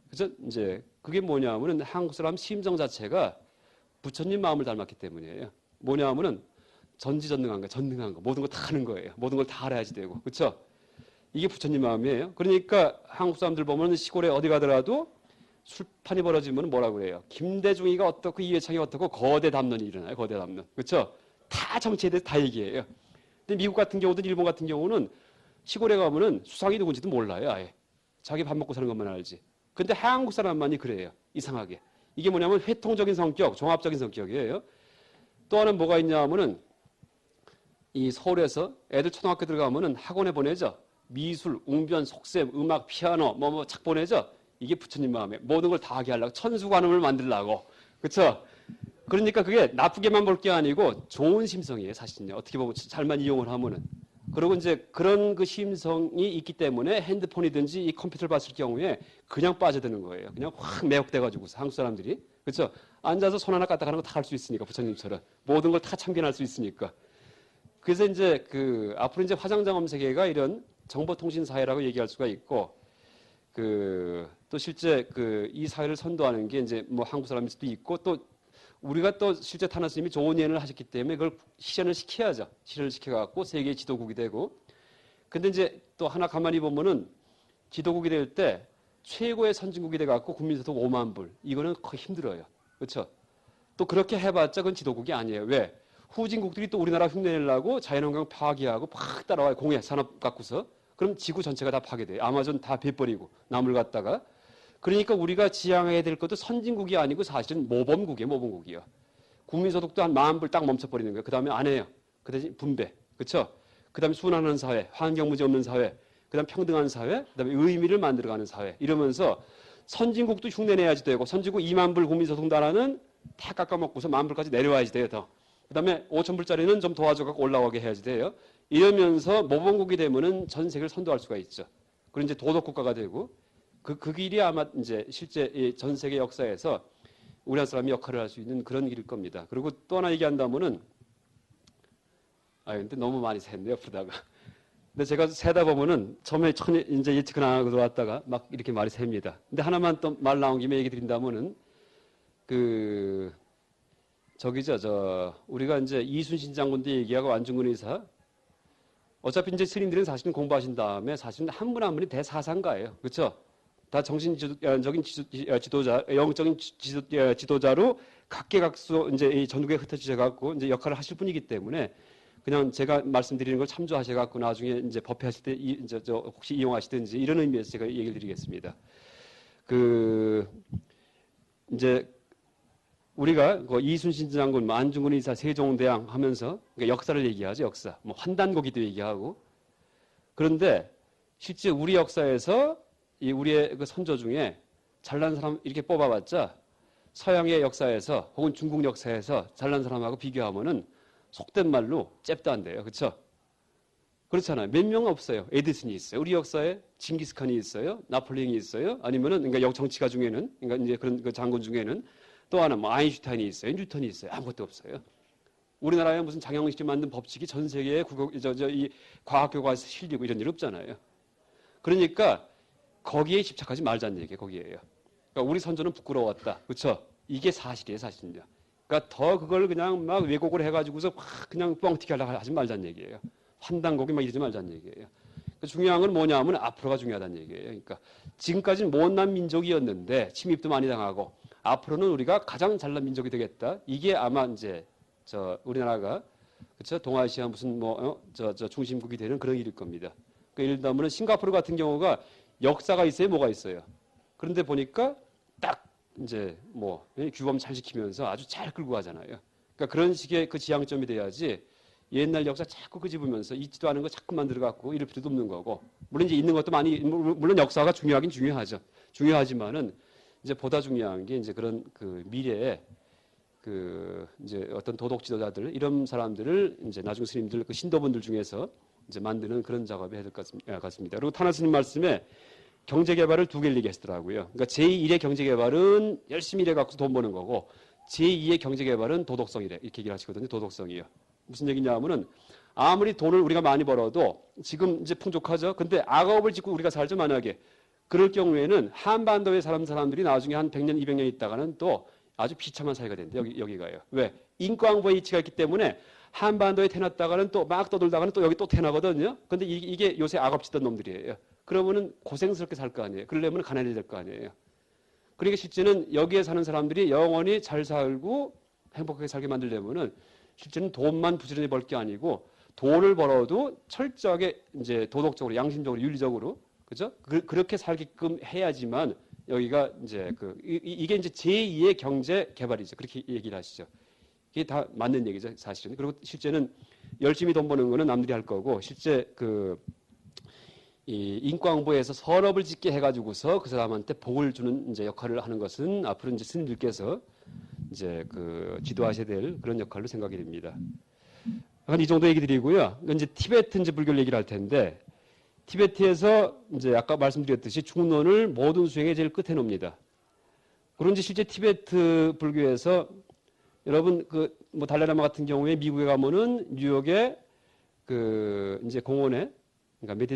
그래서 이제 그게 뭐냐면은 한국 사람 심정 자체가 부처님 마음을 닮았기 때문이에요. 뭐냐면은 전지전능한 거, 전능한 거, 모든 걸 다 하는 거예요. 모든 걸 다 알아야지 되고, 그렇죠? 이게 부처님 마음이에요. 그러니까 한국 사람들 보면 시골에 어디 가더라도 술판이 벌어지면 뭐라고 그래요? 김대중이가 어떻고 이회창이 어떻고 거대 담론이 일어나요. 거대 담론, 그렇죠? 다 정치에 대해서 다 얘기해요. 근데 미국 같은 경우든 일본 같은 경우는 시골에 가면은 수상이 누군지도 몰라요. 아예 자기 밥 먹고 사는 것만 알지. 근데 한국 사람만이 그래요. 이상하게. 이게 뭐냐면 회통적인 성격, 종합적인 성격이에요. 또 하나는 뭐가 있냐 하면은 이 서울에서 애들 초등학교 들어가면은 학원에 보내죠. 미술, 웅변, 속셈, 음악, 피아노 뭐 착 보내죠. 이게 부처님 마음에 모든 걸 다 하게 하려고 천수관음을 만들려고. 그렇죠? 그러니까 그게 나쁘게만 볼 게 아니고 좋은 심성이에요. 사실은요. 어떻게 보면 잘만 이용을 하면은. 그리고 이제 그런 그 심성이 있기 때문에 핸드폰이든지 이 컴퓨터를 봤을 경우에 그냥 빠져드는 거예요. 그냥 확 매혹돼가지고 한국 사람들이. 그렇죠? 앉아서 손 하나 까딱하는 거 다 할 수 있으니까 부처님처럼 모든 걸 다 참견할 수 있으니까. 그래서 이제 그 앞으로 이제 화장장엄 세계가 이런 정보통신 사회라고 얘기할 수가 있고 또 실제 이 사회를 선도하는 게 이제 뭐 한국 사람일 수도 있고 또 우리가 또 실제 타나 스님이 좋은 예언을 하셨기 때문에 그걸 실현을 시켜야죠. 실현을 시켜갖고 세계 지도국이 되고. 근데 이제 또 하나 가만히 보면은 지도국이 될 때 최고의 선진국이 돼갖고 국민소득 5만 불. 이거는 거의 힘들어요. 그렇죠? 또 그렇게 해봤자 그건 지도국이 아니에요. 왜? 후진국들이 또 우리나라 흉내내려고 자연환경 파괴하고 팍 따라와요. 공해 산업 갖고서. 그럼 지구 전체가 다 파괴돼요. 아마존 다 베버리고 나물 갖다가. 그러니까 우리가 지향해야 될 것도 선진국이 아니고 사실은 모범국이에요. 모범국이요. 국민소득도 한 10,000불 딱 멈춰버리는 거예요. 그 다음에 안 해요. 그 대신 분배. 그렇죠? 그 다음에 순환하는 사회, 환경문제 없는 사회, 그 다음에 평등한 사회, 그 다음에 의미를 만들어가는 사회. 이러면서 선진국도 흉내내야지 되고 선진국 20,000불 국민소득 나라는 다 깎아먹고서 10,000불까지 내려와야지 돼요. 더. 그 다음에 5,000불짜리는 좀 도와줘갖고 올라가게 해야지 돼요. 이러면서 모범국이 되면은 전 세계를 선도할 수가 있죠. 그리고 이제 도덕국가가 되고 그 길이 아마 이제 실제 전 세계 역사에서 우리나라 사람이 역할을 할 수 있는 그런 길일 겁니다. 그리고 또 하나 얘기한다면은 근데 너무 많이 샜네요, 옆으로다가. 근데 제가 세다 보면은 처음에 이제 예측은 안 하고 들어왔다가 막 이렇게 말이 셉니다. 근데 하나만 또 말 나온 김에 얘기 드린다면은 우리가 이제 이순신 장군도 얘기하고 안중근 의사 어차피 이제 스님들은 사실은 공부하신 다음에 사실은 한 분 한 분이 대사상가예요. 그렇죠? 다 정신적인 지도자, 영적인 지도자로 각계각수 이제 이 전국에 흩어지셔 갖고 이제 역할을 하실 분이기 때문에 그냥 제가 말씀드리는 걸 참조하셔 갖고 나중에 이제 법회하실 때 이제 혹시 이용하시든지 이런 의미에서 제가 얘기를 드리겠습니다. 그 이제 우리가 그 이순신 장군, 뭐 안중근 의사, 세종대왕 하면서 그러니까 역사를 얘기하죠. 역사. 뭐 환단고기도 얘기하고. 그런데 실제 우리 역사에서 이 우리의 그 선조 중에 잘난 사람 이렇게 뽑아봤자 서양의 역사에서 혹은 중국 역사에서 잘난 사람하고 비교하면은 속된 말로 잽도 안 돼요. 그렇죠? 그렇잖아요. 몇 명 없어요. 에디슨이 있어요. 우리 역사에 징기스칸이 있어요. 나폴레옹이 있어요. 아니면은 그러니까 정치가 중에는 그러니까 이제 그런 그 장군 중에는 또 하나 뭐 아인슈타인이 있어요. 뉴턴이 있어요. 아무것도 없어요. 우리나라에 무슨 장영식이 만든 법칙이 전 세계에 이 과학 교과서에 실리고 이런 일 없잖아요. 그러니까 거기에 집착하지 말자는 얘기예요. 거기에요. 그러니까 우리 선조는 부끄러웠다. 그렇죠? 이게 사실이에요. 사실은요. 그러니까 더 그걸 그냥 막 왜곡을 해가지고서 막 그냥 뻥튀기 하려고 하지 말자는 얘기예요. 환단고기 막 이러지 말자는 얘기예요. 그러니까 중요한 건 뭐냐면 앞으로가 중요하다는 얘기예요. 그러니까 지금까지는 못난 민족이었는데 침입도 많이 당하고 앞으로는 우리가 가장 잘난 민족이 되겠다. 이게 아마 이제 우리나라가 그렇죠? 동아시아 무슨 중심국이 되는 그런 일일 겁니다. 그러니까 예를 들면 싱가포르 같은 경우가 역사가 있어요, 뭐가 있어요. 그런데 보니까 딱 이제 뭐 규범 잘 지키면서 아주 잘 끌고 가잖아요. 그러니까 그런 식의 그 지향점이 돼야지 옛날 역사 자꾸 끄집으면서 있지도 않은 거 자꾸 만들어갖고 이럴 필요도 없는 거고. 물론 이제 있는 것도 많이, 물론 역사가 중요하긴 중요하죠. 중요하지만은 이제 보다 중요한 게 이제 그런 그 미래에 그 이제 어떤 도덕 지도자들 이런 사람들을 이제 나중 스님들 그 신도분들 중에서 이제 만드는 그런 작업이 해야 될 것 같습니다. 그리고 타나 스님 말씀에 경제 개발을 두 개를 얘기했더라고요. 그러니까 제1의 경제 개발은 열심히 일해 갖고 돈 버는 거고 제2의 경제 개발은 도덕성이래. 이렇게 얘기를 하시거든요. 도덕성이요. 무슨 얘기냐면은 아무리 돈을 우리가 많이 벌어도 지금 이제 풍족하죠. 근데 악업을 짓고 우리가 살죠. 만약에 그럴 경우에는 한반도의 사람들이 나중에 한 100년, 200년 있다가는 또 아주 비참한 사회가 된대요. 여기가요. 왜? 인과응보의 이치가 있기 때문에 한반도에 태어났다가는 또 막 떠돌다가는 또 여기 또 태어나거든요. 근데 이게 요새 악업 짓던 놈들이에요. 그러면은 고생스럽게 살 거 아니에요. 그러려면 가난해야 될 거 아니에요. 그러니까 실제는 여기에 사는 사람들이 영원히 잘 살고 행복하게 살게 만들려면은 실제는 돈만 부지런히 벌 게 아니고 돈을 벌어도 철저하게 이제 도덕적으로, 양심적으로, 윤리적으로, 그죠? 그렇게 살게끔 해야지만 여기가 이제 이게 이제 제2의 경제 개발이죠. 그렇게 얘기를 하시죠. 이게 다 맞는 얘기죠, 사실은. 그리고 실제는 열심히 돈 버는 거는 남들이 할 거고 실제 이 인과응보에서 선업을 짓게 해가지고서 그 사람한테 복을 주는 이제 역할을 하는 것은 앞으로 이제 스님들께서 이제 지도하셔야 될 그런 역할로 생각이 됩니다. 한 이 정도 얘기 드리고요. 이제 티베트 이제 불교를 얘기를 할 텐데 티베트에서 이제 아까 말씀드렸듯이 중론을 모든 수행의 제일 끝에 놓습니다. 그런지 실제 티베트 불교에서 여러분 뭐 달라라마 같은 경우에 미국에 가면은 뉴욕에 이제 공원에 그러니까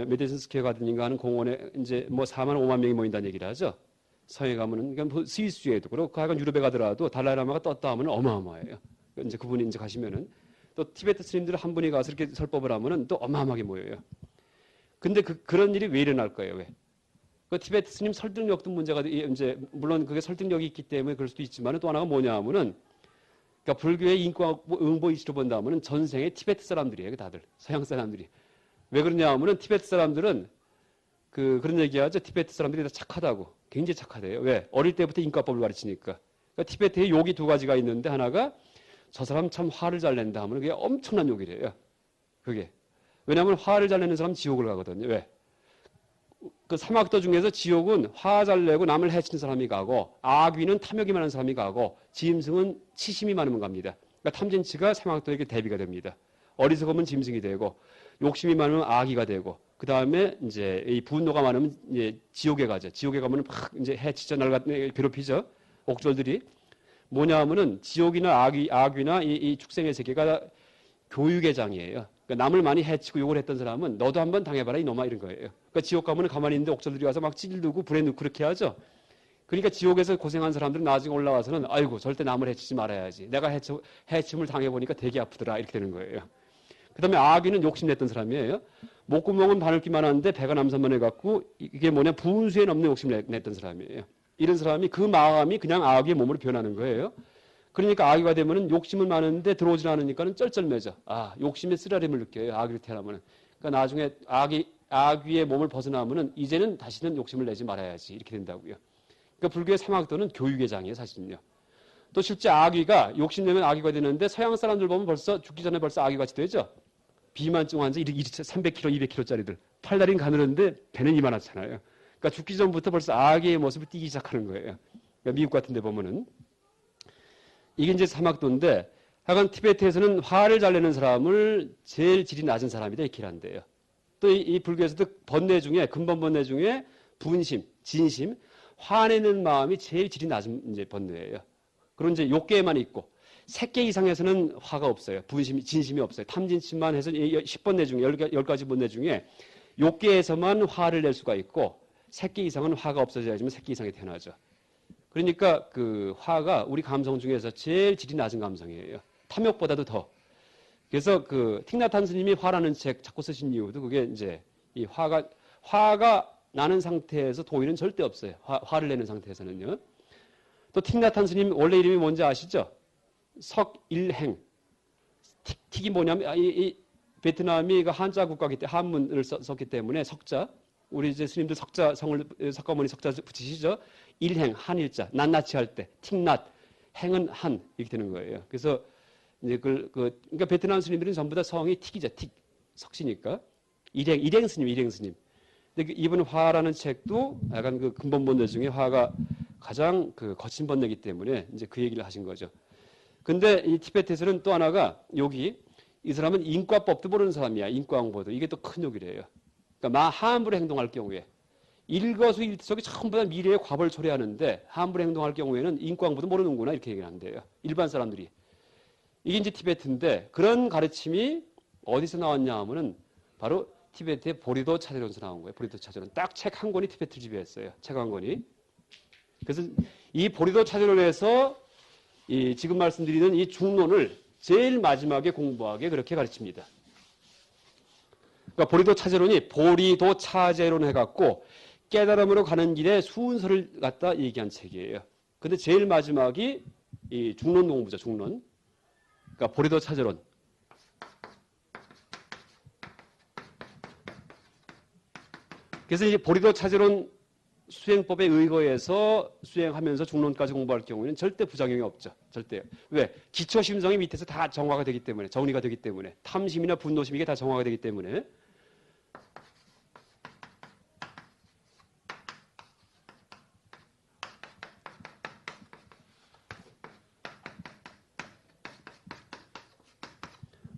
메디슨 스퀘어 가든인가 하는 공원에 이제 뭐 4만 5만 명이 모인다는 얘기를 하죠. 서해 가면은 그러니까 뭐 스위스에도 그렇고 하여간 유럽에 가더라도 달라라마가 떴다 하면 어마어마해요. 이제 그분이 이제 가시면은 또 티베트 스님들 한 분이 가서 이렇게 설법을 하면은 또 어마어마하게 모여요. 근데 그런 일이 왜 일어날 거예요? 왜? 그 티베트 스님 설득력도 문제가 이제 물론 그게 설득력이 있기 때문에 그럴 수도 있지만 또 하나가 뭐냐 하면은 그러니까 불교의 인과응보 이치로 본다면은 전생의 티베트 사람들이에요. 다들 서양 사람들이. 왜 그러냐 하면은 티베트 사람들은 그런 얘기하죠. 티베트 사람들이 다 착하다고. 굉장히 착하대요. 왜? 어릴 때부터 인과법을 가르치니까. 그러니까 티베트에 욕이 두 가지가 있는데 하나가 저 사람 참 화를 잘 낸다 하면 그게 엄청난 욕이래요. 그게. 왜냐하면 화를 잘 내는 사람 지옥을 가거든요. 왜? 그 사막도 중에서 지옥은 화 잘 내고 남을 해치는 사람이 가고 악귀는 탐욕이 많은 사람이 가고 짐승은 치심이 많으면 갑니다. 그러니까 탐진치가 사막도에게 대비가 됩니다. 어리석으면 짐승이 되고 욕심이 많으면 악귀가 되고 그 다음에 이제 이 분노가 많으면 이제 지옥에 가죠. 지옥에 가면은 막 이제 해치죠, 괴롭히죠. 옥졸들이 뭐냐 하면은 지옥이나 악귀나 이 축생의 세계가 교육의 장이에요. 그러니까 남을 많이 해치고 욕을 했던 사람은 너도 한번 당해봐라 이놈아 이런 거예요. 그러니까 지옥 가면은 가만히 있는데 옥졸들이 와서 막 찔르고 불에 넣고 그렇게 하죠. 그러니까 지옥에서 고생한 사람들은 나중에 올라와서는 아이고 절대 남을 해치지 말아야지. 내가 해침을 당해보니까 되게 아프더라 이렇게 되는 거예요. 그 다음에 악귀는 욕심냈던 사람이에요. 목구멍은 바늘기만 한데 배가 남산만 해갖고 이게 뭐냐 분수에 넘는 욕심을 냈던 사람이에요. 이런 사람이 그 마음이 그냥 악귀의 몸으로 변하는 거예요. 그러니까 악귀가 되면은 욕심은 많은데 들어오질 않으니까는 쩔쩔매져. 욕심의 쓰라림을 느껴요. 악귀를 태어나면은. 그러니까 나중에 아귀의 몸을 벗어나면은 이제는 다시는 욕심을 내지 말아야지 이렇게 된다고요. 그러니까 불교의 사막도는 교육의 장이에요, 사실은요. 또 실제 아귀가 욕심내면 아귀가 되는데 서양 사람들 보면 벌써 죽기 전에 벌써 아귀같이 되죠. 비만증 환자 300kg, 200kg짜리들 팔다리는 가늘었는데 배는 이만하잖아요. 그러니까 죽기 전부터 벌써 아귀의 모습을 띠기 시작하는 거예요. 그러니까 미국 같은 데 보면은 이게 이제 사막도인데 하여간 티베트에서는 화를 잘 내는 사람을 제일 질이 낮은 사람이다 이렇게 한대요. 또 이 불교에서도 번뇌 중에 근본 번뇌 중에 분심, 진심, 화내는 마음이 제일 질이 낮은 이제 번뇌예요. 그런 이제 욕계에만 있고 3개 이상에서는 화가 없어요. 분심이 진심이 없어요. 탐진심만 해서 10번뇌 중에 10가지 번뇌 중에 욕계에서만 화를 낼 수가 있고 3개 이상은 화가 없어져야지만 3개 이상이 태어나죠. 그러니까 그 화가 우리 감성 중에서 제일 질이 낮은 감성이에요. 탐욕보다도 더. 그래서 그 틱나탄 스님이 화라는 책 자꾸 쓰신 이유도 그게 이제 이 화가 나는 상태에서 도의는 절대 없어요. 화를 내는 상태에서는요. 또 틱나탄 스님 원래 이름이 뭔지 아시죠? 석일행. 틱이 뭐냐면 이 베트남이 그 한자 국가기 때문에 한문을 썼기 때문에 석자. 우리 이제 스님들 석자 성을 석가모니 석자 붙이시죠? 일행 한일자 낱낱이 할 때 틱낫 행은 한 이렇게 되는 거예요. 그래서 이제 그러니까 베트남 스님들은 전부 다 성이 틱이죠. 틱 석시니까 일행 스님. 근데 이번 화라는 책도 약간 그 근본 번뇌 중에 화가 가장 그 거친 번뇌이기 때문에 이제 그 얘기를 하신 거죠. 근데 이 티베트에서는 또 하나가 욕이 이 사람은 인과법도 모르는 사람이야. 인과응보도 이게 또 큰 욕이래요. 그러니까 함부로 행동할 경우에 일거수일투족이 전부 다 미래의 과보를 초래하는데 함부로 행동할 경우에는 인과응보도 모르는구나 이렇게 얘기를 한대요. 일반 사람들이. 이게 이제 티베트인데 그런 가르침이 어디서 나왔냐 하면은 바로 티베트의 보리도 차제론에서 나온 거예요. 보리도 차제론. 딱 책 한 권이 티베트 지배했어요. 책 한 권이. 그래서 이 보리도 차제론에서 이 지금 말씀드리는 이 중론을 제일 마지막에 공부하게 그렇게 가르칩니다. 그러니까 보리도 차제론이 보리도 차제론 해갖고 깨달음으로 가는 길에 순서를 갖다 얘기한 책이에요. 근데 제일 마지막이 이 중론 공부죠. 중론. 그러니까 보리도 차제론. 그래서 이 보리도 차제론 수행법에 의거해서 수행하면서 중론까지 공부할 경우에는 절대 부작용이 없죠. 절대. 왜? 기초 심성이 밑에서 다 정화가 되기 때문에, 정리가 되기 때문에, 탐심이나 분노심 이게 다 정화가 되기 때문에.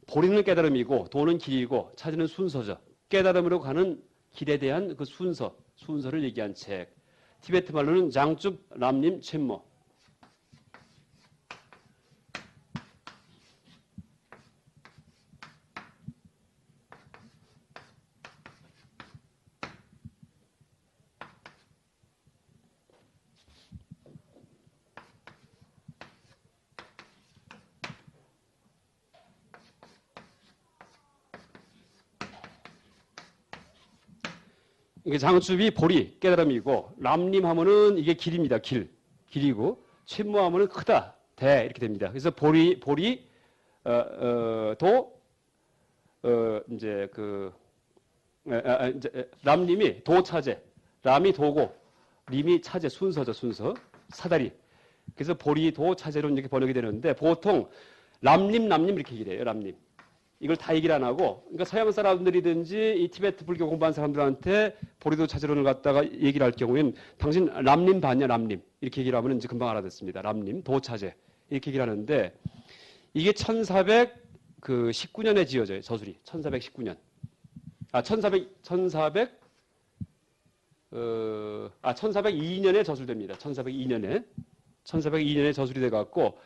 보리는 깨달음이고 도는 길이고 찾는 순서죠. 깨달음으로 가는 길에 대한 그 순서를 얘기한 책. 티베트 말로는 장줍 람님 첸모. 이게 장줍이 보리, 깨달음이고, 람님 하면은 이게 길입니다. 길이고, 첸모 하면은 크다, 대, 이렇게 됩니다. 그래서 보리, 이제 람님이 도차제, 람이 도고, 림이 차제, 순서죠, 순서. 사다리. 그래서 보리, 도, 차제로 이렇게 번역이 되는데, 보통 람님 이렇게 얘기를 해요, 람님. 이걸 다 얘기를 안 하고, 그러니까 서양 사람들이든지 이 티베트 불교 공부한 사람들한테 보리도 차제론을 갖다가 얘기를 할 경우에는 당신 람님 봤냐, 람님. 이렇게 얘기를 하면 이제 금방 알아듣습니다. 람님, 도차제. 이렇게 얘기를 하는데, 이게 1419년에 지어져요, 저술이. 1419년. 1402년에 저술됩니다. 1402년에 저술이 돼갖고,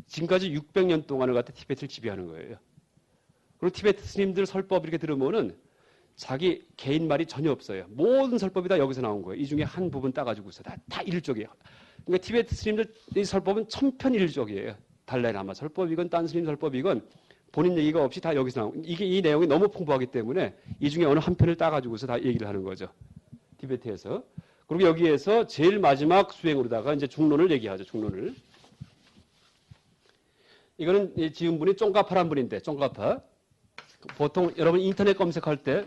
지금까지 600년 동안을 갖다 티베트를 지배하는 거예요. 그리고 티베트 스님들 설법 이렇게 들으면은 자기 개인 말이 전혀 없어요. 모든 설법이 다 여기서 나온 거예요. 이 중에 한 부분 따가지고서 다 일족이에요. 그러니까 티베트 스님들 이 설법은 천편일족이에요. 달라이라마 설법이건 딴 스님 설법이건 본인 얘기가 없이 다 여기서 나온 이게 이 내용이 너무 풍부하기 때문에 이 중에 어느 한 편을 따가지고서 다 얘기를 하는 거죠. 티베트에서. 그리고 여기에서 제일 마지막 수행으로다가 이제 중론을 얘기하죠. 중론을. 이거는 지은 분이 쫑가파란 분인데 쫑가파. 보통 여러분 인터넷 검색할 때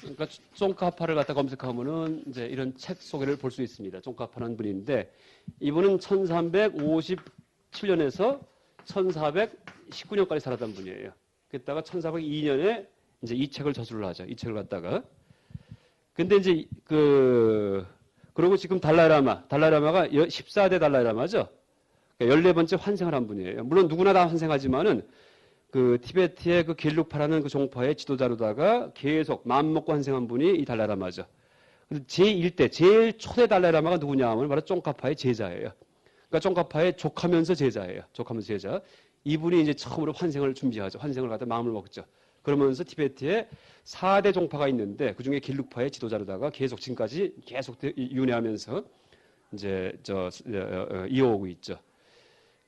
그러니까 쫑카파를 갖다 검색하면은 이제 이런 책 소개를 볼 수 있습니다. 쫑카파라는 분인데 이분은 1357년에서 1419년까지 살았던 분이에요. 그랬다가 1402년에 이제 이 책을 저술을 하죠. 이 책을 갖다가. 근데 이제 그리고 지금 달라이라마가 14대 달라이라마죠. 그러니까 14번째 환생을 한 분이에요. 물론 누구나 다 환생하지만은 그 티베트의 그 겔룩파라는 그 종파의 지도자로다가 계속 마음먹고 환생한 분이 이 달라이라마죠. 제1대, 제일 초대 달라이라마가 누구냐 하면 바로 쫑카파의 제자예요. 그러니까 쫑카파의 족하면서 제자예요. 족하면서 제자. 이분이 이제 처음으로 환생을 준비하죠. 환생을 갖다 마음을 먹죠. 그러면서 티베트에 4대 종파가 있는데 그중에 겔룩파의 지도자로다가 계속 지금까지 계속 윤회하면서 이제 이어오고 있죠.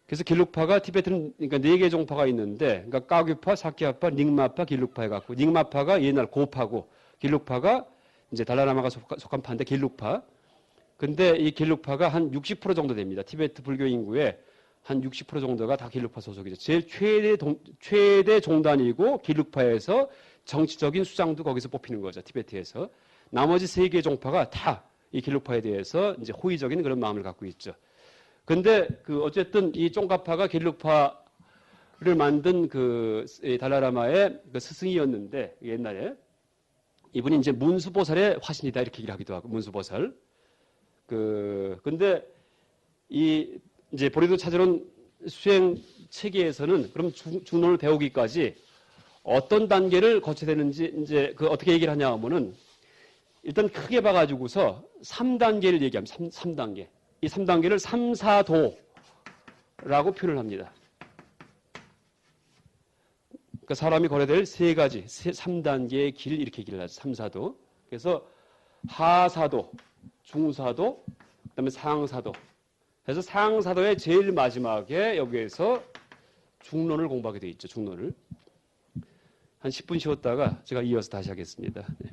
그래서 겔룩파가 티베트는 그러니까 4개 종파가 있는데 그러니까 까귀파, 사키아파, 닉마파, 겔룩파 해갖고 닉마파가 옛날 고파고 겔룩파가 이제 달라이라마가 속한 파인데 겔룩파. 근데 이 겔룩파가 한 60% 정도 됩니다. 티베트 불교 인구의 한 60% 정도가 다 겔룩파 소속이죠. 제일 최대 종단이고 겔룩파에서 정치적인 수장도 거기서 뽑히는 거죠. 티베트에서. 나머지 3개 종파가 다 이 겔룩파에 대해서 이제 호의적인 그런 마음을 갖고 있죠. 근데 어쨌든 이 쫑카파가 겔룩파를 만든 달라이라마의 그 스승이었는데 옛날에 이분이 이제 문수보살의 화신이다 이렇게 얘기를 하기도 하고 문수보살. 근데 이제 보리도 찾으러 수행 체계에서는 그럼 중론을 배우기까지 어떤 단계를 거쳐야 되는지 이제 어떻게 얘기를 하냐 하면은 일단 크게 봐가지고서 3단계를 얘기합니다. 3단계. 이 3단계를 3사도라고 표현을 합니다. 그러니까 사람이 걸어야 될 3가지, 3단계의 길 이렇게 얘기를 하죠. 3사도. 그래서 하사도, 중사도, 그다음에 상사도. 그래서 상사도의 제일 마지막에 여기에서 중론을 공부하게 돼 있죠. 중론을. 한 10분 쉬었다가 제가 이어서 다시 하겠습니다. 네.